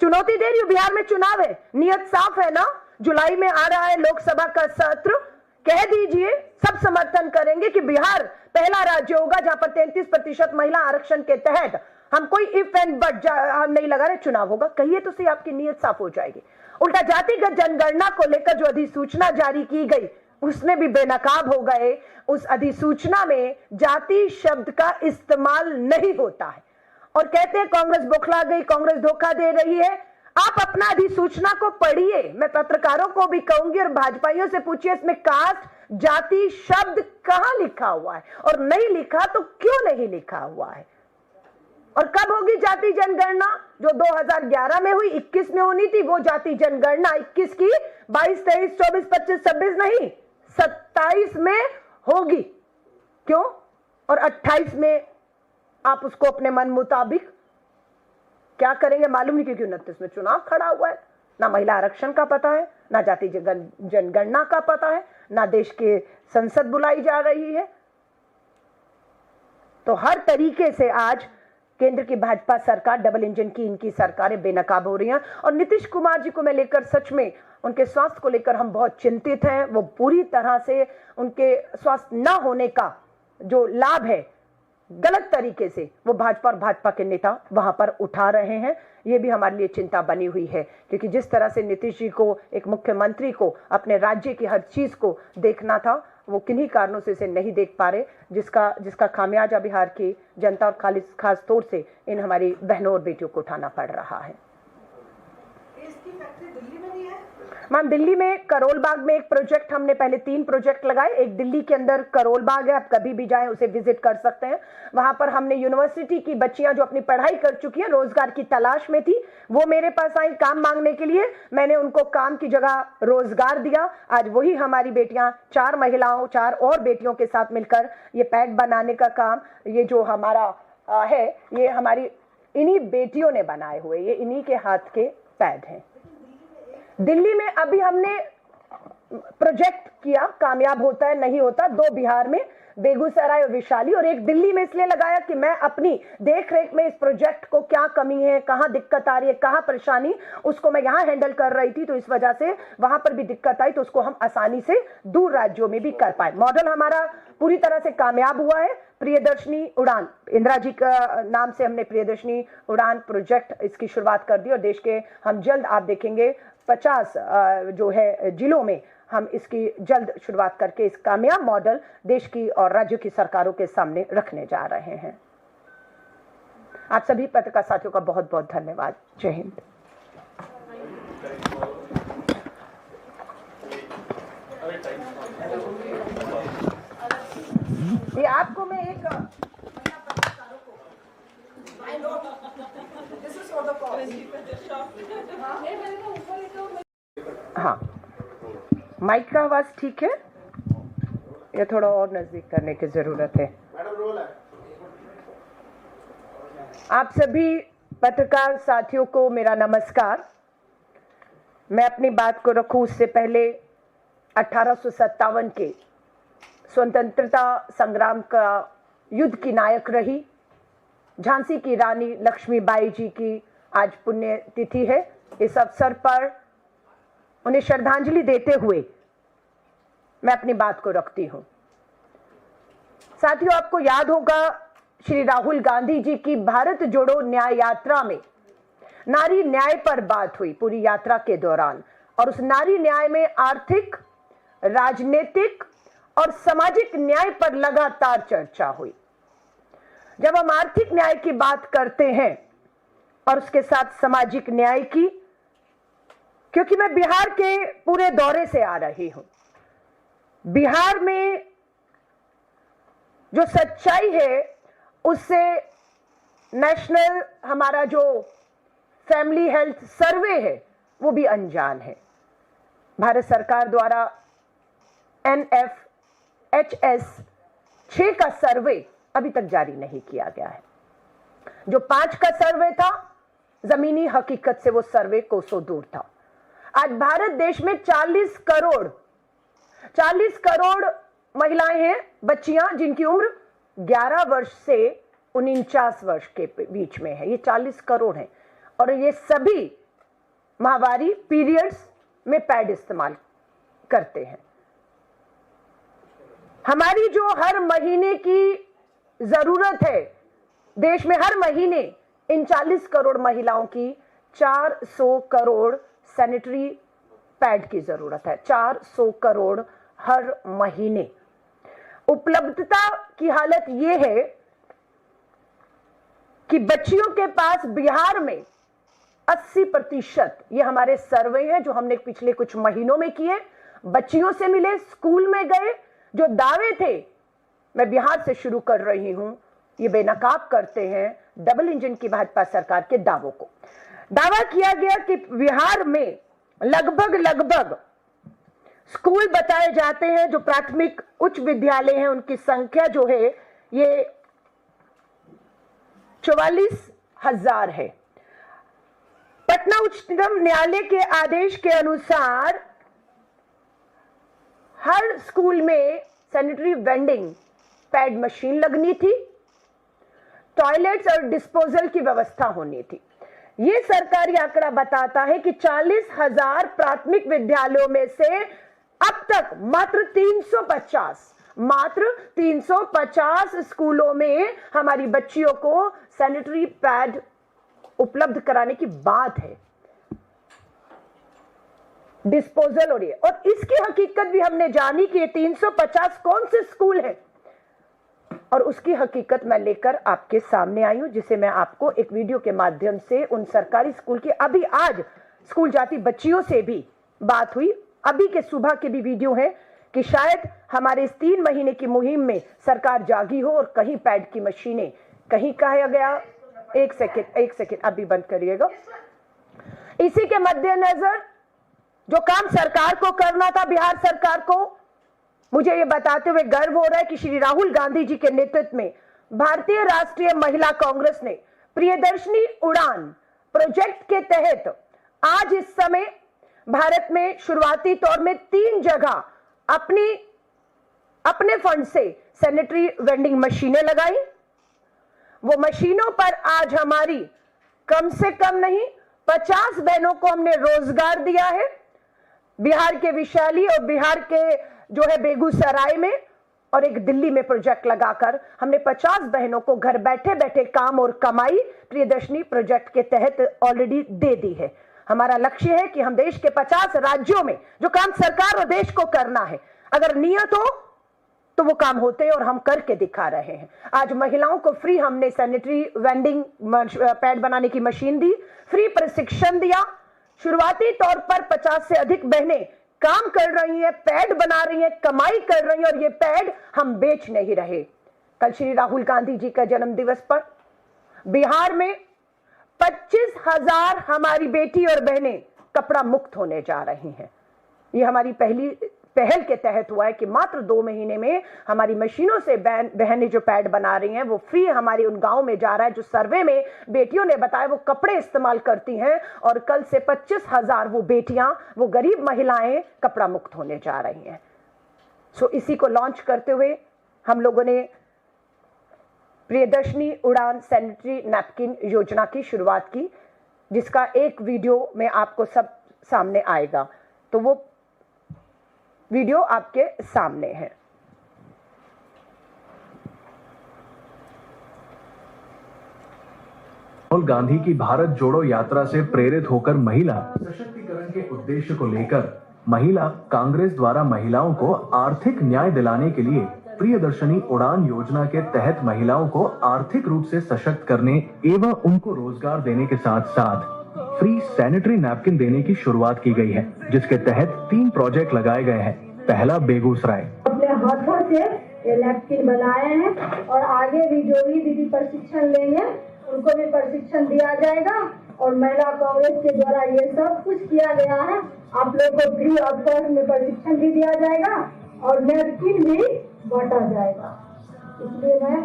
चुनौती दे रही हूं, बिहार में चुनाव है, नियत साफ है ना, जुलाई में आ रहा है लोकसभा का सत्र, कह दीजिए सब समर्थन करेंगे कि बिहार पहला राज्य होगा जहां पर 33% महिला आरक्षण के तहत हम कोई इफ एंड बट हम नहीं लगा रहे, चुनाव होगा। कहिए तो सही, आपकी नियत साफ हो जाएगी। उल्टा जातिगत जनगणना को लेकर जो अधिसूचना जारी की गई उसमें भी बेनकाब हो गए। उस अधिसूचना में जाति शब्द का इस्तेमाल नहीं होता है और कहते हैं कांग्रेस बौखला गई, कांग्रेस धोखा दे रही है। आप अपना अधिसूचना को पढ़िए, मैं पत्रकारों को भी कहूंगी और भाजपाइयों से पूछिए इसमें कास्ट, जाति शब्द कहां लिखा हुआ है, और नहीं लिखा तो क्यों नहीं लिखा हुआ है। और कब होगी जाति जनगणना? जो 2011 में हुई, 21 में होनी थी वो जाति जनगणना 21 की 22, 23, 24, 25, 26 नहीं, 27 में होगी। क्यों? और 28 में आप उसको अपने मन मुताबिक क्या करेंगे मालूम नहीं, क्योंकि 29 में चुनाव खड़ा हुआ है। ना महिला आरक्षण का पता है, ना जाति जनगणना का पता है, ना देश के संसद बुलाई जा रही है। तो हर तरीके से आज केंद्र की भाजपा सरकार, डबल इंजन की इनकी सरकारें बेनकाब हो रही हैं। और नीतीश कुमार जी को मैं लेकर, सच में उनके स्वास्थ्य को लेकर हम बहुत चिंतित हैं। वो पूरी तरह से उनके स्वास्थ्य न होने का जो लाभ है गलत तरीके से वो भाजपा और भाजपा के नेता वहां पर उठा रहे हैं। ये भी हमारे लिए चिंता बनी हुई है, क्योंकि जिस तरह से नीतीश जी को, एक मुख्यमंत्री को, अपने राज्य की हर चीज को देखना था, वो किन्हीं कारणों से इसे नहीं देख पा रहे, जिसका खामियाजा बिहार की जनता और खास तौर से इन हमारी बहनों और बेटियों को उठाना पड़ रहा है। मैम, दिल्ली में करोल बाग में एक प्रोजेक्ट, हमने पहले 3 प्रोजेक्ट लगाए। एक दिल्ली के अंदर करोल बाग है, आप कभी भी जाएं उसे विजिट कर सकते हैं। वहां पर हमने यूनिवर्सिटी की बच्चियां जो अपनी पढ़ाई कर चुकी हैं, रोजगार की तलाश में थी, वो मेरे पास आई काम मांगने के लिए। मैंने उनको काम की जगह रोजगार दिया। आज वही हमारी बेटियां, 4 महिलाओं, 4 और बेटियों के साथ मिलकर ये पैड बनाने का काम, ये जो हमारा है, ये हमारी इन्हीं बेटियों ने बनाए हुए, ये इन्हीं के हाथ के पैड हैं। दिल्ली में अभी हमने प्रोजेक्ट किया, कामयाब होता है नहीं होता, 2 बिहार में, बेगूसराय और वैशाली, और एक दिल्ली में इसलिए लगाया कि मैं अपनी देख रेख में इस प्रोजेक्ट को क्या कमी है, कहां दिक्कत आ रही है, कहां परेशानी, उसको मैं यहां हैंडल कर रही थी, तो इस वजह से वहां पर भी दिक्कत आई, तो उसको हम आसानी से दूर राज्यों में भी कर पाए। मॉडल हमारा पूरी तरह से कामयाब हुआ है। प्रियदर्शनी उड़ान, इंदिरा जी का नाम से हमने प्रियदर्शनी उड़ान प्रोजेक्ट इसकी शुरुआत कर दी, और देश के हम जल्द, आप देखेंगे 50 जो है जिलों में हम इसकी जल्द शुरुआत करके इस कामयाब मॉडल देश की और राज्यों की सरकारों के सामने रखने जा रहे हैं। आप सभी पत्रकार साथियों का बहुत बहुत धन्यवाद। जय हिंद। ये आपको मैं एक हाँ, माइक का आवाज ठीक है या थोड़ा और नजदीक करने की जरूरत है? आप सभी पत्रकार साथियों को मेरा नमस्कार। मैं अपनी बात को रखूं उससे पहले 1857 के स्वतंत्रता संग्राम का युद्ध की नायक रही झांसी की रानी लक्ष्मीबाई जी की आज पुण्य तिथि है। इस अवसर पर उन्हें श्रद्धांजलि देते हुए मैं अपनी बात को रखती हूं। साथियों, आपको याद होगा श्री राहुल गांधी जी की भारत जोड़ो न्याय यात्रा में नारी न्याय पर बात हुई पूरी यात्रा के दौरान, और उस नारी न्याय में आर्थिक, राजनीतिक और सामाजिक न्याय पर लगातार चर्चा हुई। जब हम आर्थिक न्याय की बात करते हैं और उसके साथ सामाजिक न्याय की, क्योंकि मैं बिहार के पूरे दौरे से आ रही हूं, बिहार में जो सच्चाई है उससे नेशनल हमारा जो फैमिली हेल्थ सर्वे है वो भी अनजान है। भारत सरकार द्वारा NFHS 6 का सर्वे अभी तक जारी नहीं किया गया है। जो 5 का सर्वे था, जमीनी हकीकत से वो सर्वे कोसों दूर था। आज भारत देश में 40 करोड़ महिलाएं हैं, बच्चियां जिनकी उम्र 11 वर्ष से 49 वर्ष के बीच में है। ये 40 करोड़ हैं और ये सभी माहवारी पीरियड्स में पैड इस्तेमाल करते हैं। हमारी जो हर महीने की जरूरत है देश में, हर महीने इन 40 करोड़ महिलाओं की 400 करोड़ सैनिटरी पैड की जरूरत है। 400 करोड़ हर महीने। उपलब्धता की हालत यह है कि बच्चियों के पास बिहार में 80%, ये हमारे सर्वे हैं जो हमने पिछले कुछ महीनों में किए, बच्चियों से मिले, स्कूल में गए, जो दावे थे, मैं बिहार से शुरू कर रही हूं, ये बेनकाब करते हैं डबल इंजन की भाजपा सरकार के दावों को। दावा किया गया कि बिहार में लगभग स्कूल बताए जाते हैं, जो प्राथमिक उच्च विद्यालय हैं उनकी संख्या जो है ये 44,000 है। पटना उच्चतम न्यायालय के आदेश के अनुसार हर स्कूल में सैनिटरी वेंडिंग पैड मशीन लगनी थी, टॉयलेट्स और डिस्पोजल की व्यवस्था होनी थी। यह सरकारी आंकड़ा बताता है कि 40,000 प्राथमिक विद्यालयों में से अब तक मात्र 350 स्कूलों में हमारी बच्चियों को सैनिटरी पैड उपलब्ध कराने की बात है, डिस्पोजल और ये। और इसकी हकीकत भी हमने जानी कि ये 350 कौन से स्कूल हैं, और उसकी हकीकत मैं लेकर आपके सामने आई हूं, जिसे मैं आपको एक वीडियो के माध्यम से उन सरकारी स्कूल की अभी आज स्कूल जाती बच्चियों से भी बात हुई, अभी के सुबह के भी वीडियो है कि शायद हमारे इस 3 महीने की मुहिम में सरकार जागी हो और कहीं पैड की मशीनें कहीं कहा गया। एक सेकेंड अभी बंद करिएगा। इसी के मद्देनजर जो काम सरकार को करना था, बिहार सरकार को, मुझे ये बताते हुए गर्व हो रहा है कि श्री राहुल गांधी जी के नेतृत्व में भारतीय राष्ट्रीय महिला कांग्रेस ने प्रियदर्शनी उड़ान प्रोजेक्ट के तहत आज इस समय भारत में शुरुआती तौर में 3 जगह अपने फंड से सैनिटरी वेंडिंग मशीनें लगाई। वो मशीनों पर आज हमारी कम से कम नहीं 50 बहनों को हमने रोजगार दिया है। बिहार के वैशाली और बिहार के जो है बेगूसराय में और एक दिल्ली में प्रोजेक्ट लगाकर हमने 50 बहनों को घर बैठे बैठे काम और कमाई प्रियदर्शनी प्रोजेक्ट के तहत ऑलरेडी दे दी है। हमारा लक्ष्य है कि हम देश के 50 राज्यों में जो काम सरकार और देश को करना है, अगर नियत हो तो वो काम होते हैं और हम करके दिखा रहे हैं। आज महिलाओं को फ्री हमने सैनिटरी वेंडिंग पैड बनाने की मशीन दी, फ्री प्रशिक्षण दिया। शुरुआती तौर पर 50 से अधिक बहनें काम कर रही हैं, पैड बना रही हैं, कमाई कर रही हैं, और ये पैड हम बेच नहीं रहे। कल श्री राहुल गांधी जी का जन्म दिवस पर बिहार में 25,000 हमारी बेटी और बहनें कपड़ा मुक्त होने जा रही हैं। ये हमारी पहली पहल के तहत हुआ है कि मात्र 2 महीने में हमारी मशीनों से बहनें जो पैड बना रही हैं वो फ्री हमारी उन गांव में जा रहा है। जो सर्वे में बेटियों ने बताया वो कपड़े इस्तेमाल करती हैं और कल से 25,000 वो बेटियां, वो गरीब महिलाएं कपड़ा मुक्त होने जा रही हैं। सो इसी को लॉन्च करते हुए हम लोगों ने प्रियदर्शनी उड़ान सैनिटरी नैपकिन योजना की शुरुआत की, जिसका एक वीडियो में आपको सब सामने आएगा। तो वो वीडियो आपके सामने है। राहुल गांधी की भारत जोड़ो यात्रा से प्रेरित होकर महिला सशक्तिकरण के उद्देश्य को लेकर महिला कांग्रेस द्वारा महिलाओं को आर्थिक न्याय दिलाने के लिए प्रियदर्शनी उड़ान योजना के तहत महिलाओं को आर्थिक रूप से सशक्त करने एवं उनको रोजगार देने के साथ साथ फ्री सैनिटरी नैपकिन देने की शुरुआत की गई है, जिसके तहत 3 प्रोजेक्ट लगाए गए हैं। पहला बेगूसराय। अपने हाथों से ये नैपकिन बनाए हैं और आगे भी जो भी दीदी प्रशिक्षण लेंगे उनको भी प्रशिक्षण दिया जाएगा और महिला कांग्रेस के द्वारा ये सब कुछ किया गया है। आप लोग को फ्री ऑफ कॉस्ट में प्रशिक्षण भी दिया जाएगा और नैपकिन भी बांटा जाएगा। इसलिए मैं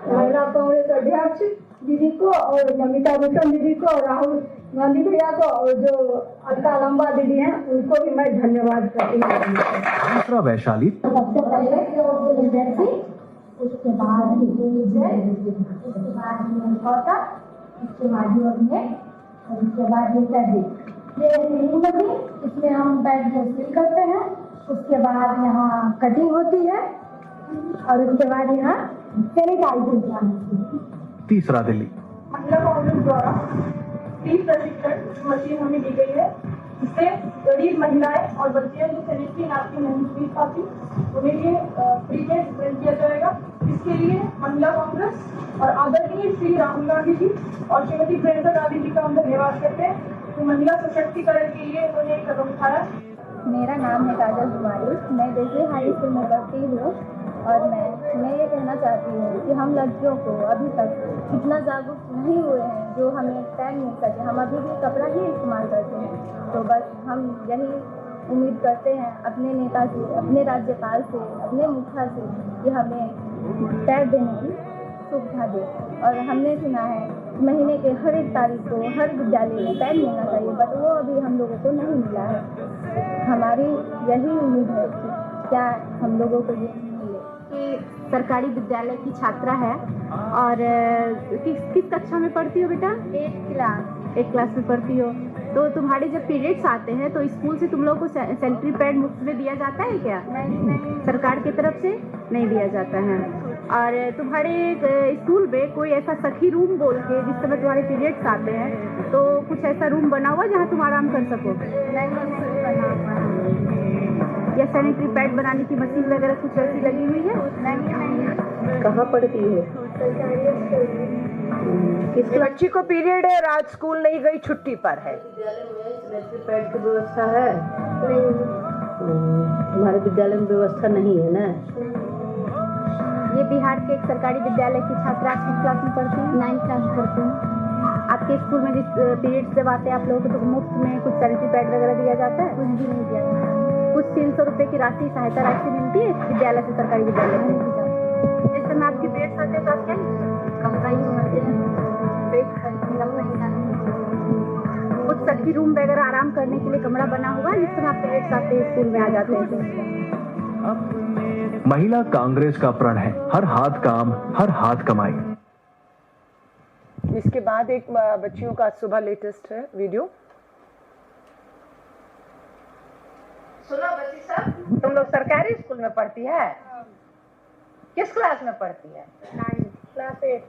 महिला कांग्रेस अध्यक्ष दीदी को और ममिता भूषण दीदी को और राहुल गांधी भैया को और जो अलका लंबा दीदी हैं उनको भी मैं धन्यवाद करती हूँ। दूसरा वैशाली। सबसे पहले उसके बाद उसके बाद ये सर्दी इसमें हम बैग को सील करते हैं। उसके बाद यहाँ कटिंग होती है और उसके बाद यहाँ सैनिटाइजर। तीसरा दिल्ली। महिला कांग्रेस द्वारा फ्री प्रशिक्षण मशीन हमें दी गई है, जिससे गरीब महिलाएं और बच्चियां जो सैनिटरी नैपकिन नहीं खरीद पाती उन्हें ये फ्री में वितरण किया जाएगा। इसके लिए महिला कांग्रेस और आदरणीय श्री राहुल गांधी जी और श्रीमती प्रियंका गांधी जी का हम धन्यवाद करते हैं कि महिला सशक्तिकरण के लिए उन्होंने एक कदम उठाया। मेरा नाम है काजल कुमारी, मैं देसी हाई स्कूल में पढ़ती हूँ और मैं ये कहना चाहती हूँ कि हम लड़कियों को अभी तक इतना जागरूक नहीं हुए हैं जो हमें पैड मिल सके। हम अभी भी कपड़ा ही इस्तेमाल करते हैं। तो बस हम यही उम्मीद करते हैं अपने नेता से, अपने राज्यपाल से, अपने मुखिया से कि हमें पैड देने की सुविधा दे। और हमने सुना है महीने के हर एक तारीख को हर विद्यालय में पैड मिलना चाहिए, बट वो अभी हम लोगों को नहीं मिला है। हमारी यही उम्मीद है कि क्या हम लोगों को ये मिले। कि सरकारी विद्यालय की छात्रा है और किस कक्षा में पढ़ती हो बेटा? 8 क्लास में पढ़ती हो। तो तुम्हारे जब पीरियड्स आते हैं तो स्कूल से तुम लोग को सैनिटरी पैड मुफ्त में दिया जाता है क्या? नहीं, सरकार की तरफ से नहीं दिया जाता है। और तुम्हारे स्कूल में कोई ऐसा सखी रूम बोल के जिस समय तुम्हारे पीरियड्स आते हैं तो कुछ ऐसा रूम बना हुआ जहाँ तुम आराम कर सको? या सैनिटरी पैड बनाने की मशीन वगैरह कुछ ऐसी लगी हुई है? कहाँ पढ़ती है? किस बच्ची को पीरियड है, रात स्कूल नहीं गई, छुट्टी पर है? सैनिटरी पैड की व्यवस्था है? हमारे विद्यालय में व्यवस्था नहीं है ना। ये बिहार के एक सरकारी विद्यालय की छात्रा किस क्लास में पढ़ती है? 9th क्लास में पढ़ती हूँ। आपके स्कूल में जिस पीरियड्स जब आते हैं आप लोगों को तो मुफ्त में कुछ सैनिटरी पैड वगैरह दिया जाता है? कुछ भी नहीं दिया जाता। कुछ 300 रुपए की राशि सहायता राशि मिलती है विद्यालय से, सरकारी विद्यालय से? जिस समय आपके पीरियड्स आते हैं तो आप क्या कपड़ा ही पहनते हैं, पेट खरीदना महीना। कुछ सखी रूम वगैरह आराम करने के लिए कमरा बना हुआ है जिस समय आप पीरियड्स आते हैं स्कूल में आ जाते हैं? महिला कांग्रेस का प्रण है हर हाथ काम हर हाथ कमाई। इसके बाद एक बच्चियों का सुबह लेटेस्ट है वीडियो। सुनो बच्ची सब, तुम लोग सरकारी स्कूल में पढ़ती है? किस क्लास में पढ़ती है? 9th class 8।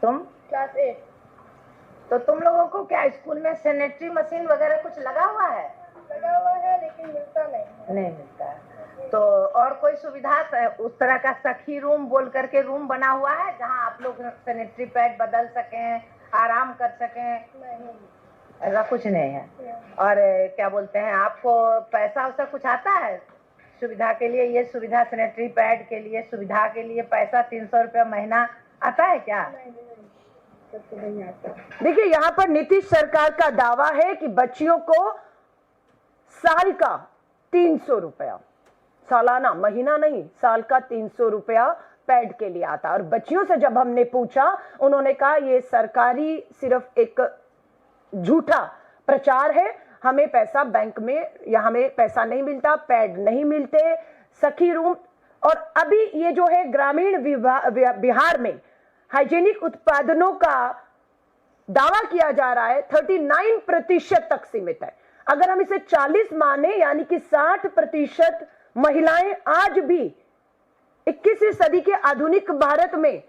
तुम? क्लास 8। तो तुम लोगों को क्या स्कूल में सैनिटरी मशीन वगैरह कुछ लगा हुआ है? लगा हुआ है लेकिन मिलता नहीं मिलता है। तो और कोई सुविधा उस तरह का सखी रूम बोल करके रूम बना हुआ है जहां आप लोग सैनिटरी पैड बदल सकें, आराम कर सकें? नहीं, ऐसा कुछ नहीं है। और क्या बोलते हैं, आपको पैसा वैसा कुछ आता है सुविधा के लिए? ये सुविधा सैनिटरी पैड के लिए सुविधा के लिए पैसा 300 रुपया महीना आता है क्या? नहीं आता। देखिए यहाँ पर नीतीश सरकार का दावा है कि बच्चियों को साल का 300 रुपया सालाना, महीना नहीं, साल का 300 रुपया पैड के लिए आता। और बच्चियों से जब हमने पूछा, उन्होंने कहा ये सरकारी सिर्फ एक झूठा प्रचार है, हमें पैसा बैंक में या हमें पैसा नहीं मिलता, पैड नहीं मिलते, सखी रूम। और अभी ये जो है ग्रामीण बिहार में हाइजीनिक उत्पादनों का दावा किया जा रहा है 39% तक सीमित है। अगर हम इसे 40 माने, यानी कि 60% महिलाएं आज भी 21वीं सदी के आधुनिक भारत में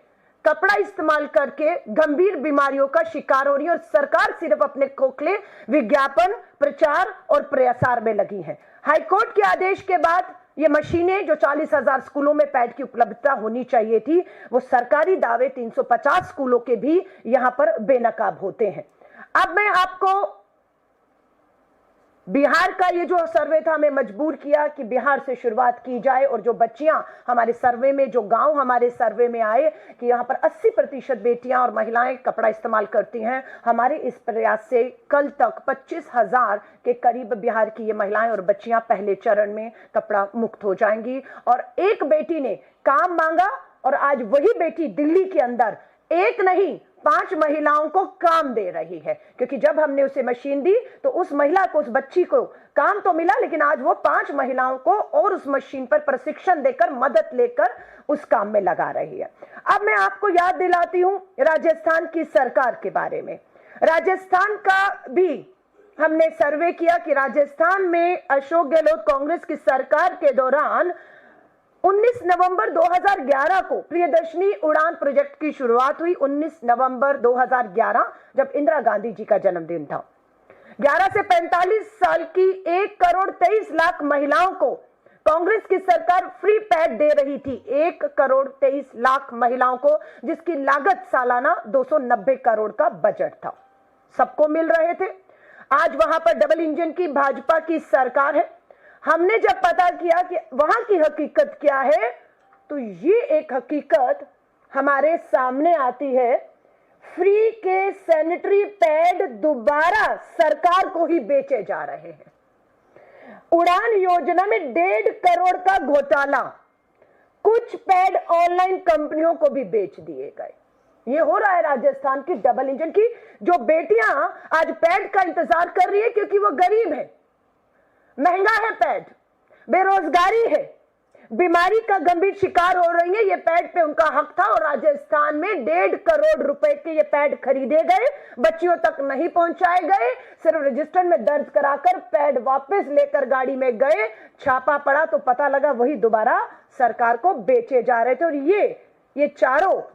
कपड़ा इस्तेमाल करके गंभीर बीमारियों का शिकार हो रही है, और सरकार सिर्फ अपने खोखले विज्ञापन, प्रचार और प्रसार में लगी है। हाईकोर्ट के आदेश के बाद ये मशीनें जो 40,000 स्कूलों में पैड की उपलब्धता होनी चाहिए थी, वो सरकारी दावे 350 स्कूलों के भी यहां पर बेनकाब होते हैं। अब मैं आपको बिहार का ये जो सर्वे था, हमें मजबूर किया कि बिहार से शुरुआत की जाए, और जो बच्चियां हमारे सर्वे में, जो गांव हमारे सर्वे में आए कि यहां पर 80% बेटियां और महिलाएं कपड़ा इस्तेमाल करती हैं। हमारे इस प्रयास से कल तक 25,000 के करीब बिहार की ये महिलाएं और बच्चियां पहले चरण में कपड़ा मुक्त हो जाएंगी। और एक बेटी ने काम मांगा, और आज वही बेटी दिल्ली के अंदर एक नहीं 5 महिलाओं को काम दे रही है, क्योंकि जब हमने उसे मशीन दी तो उस महिला को, उस बच्ची को काम तो मिला, लेकिन आज वो 5 महिलाओं को और उस मशीन पर प्रशिक्षण देकर, मदद लेकर उस काम में लगा रही है। अब मैं आपको याद दिलाती हूं राजस्थान की सरकार के बारे में। राजस्थान का भी हमने सर्वे किया कि राजस्थान में अशोक गहलोत कांग्रेस की सरकार के दौरान 19 नवंबर 2011 को प्रियदर्शनी उड़ान प्रोजेक्ट की शुरुआत हुई। 19 नवंबर 2011 जब इंदिरा गांधी जी का जन्मदिन था। 11 से 45 साल की 1,23,00,000 महिलाओं को कांग्रेस की सरकार फ्री पैड दे रही थी। 1,23,00,000 महिलाओं को, जिसकी लागत सालाना 290 करोड़ का बजट था, सबको मिल रहे थे। आज वहां पर डबल इंजन की भाजपा की सरकार है। हमने जब पता किया कि वहां की हकीकत क्या है, तो ये एक हकीकत हमारे सामने आती है। फ्री के सैनिटरी पैड दोबारा सरकार को ही बेचे जा रहे हैं। उड़ान योजना में 1.5 करोड़ का घोटाला, कुछ पैड ऑनलाइन कंपनियों को भी बेच दिए गए। ये हो रहा है राजस्थान की डबल इंजन की जो बेटियां आज पैड का इंतजार कर रही है, क्योंकि वो गरीब है, महंगा है पैड, बेरोजगारी है, बीमारी का गंभीर शिकार हो रही है। ये पैड पे उनका हक था, और राजस्थान में 1.5 करोड़ रुपए के ये पैड खरीदे गए, बच्चियों तक नहीं पहुंचाए गए, सिर्फ रजिस्टर में दर्ज कराकर पैड वापस लेकर गाड़ी में गए। छापा पड़ा तो पता लगा वही दोबारा सरकार को बेचे जा रहे थे। और ये चारों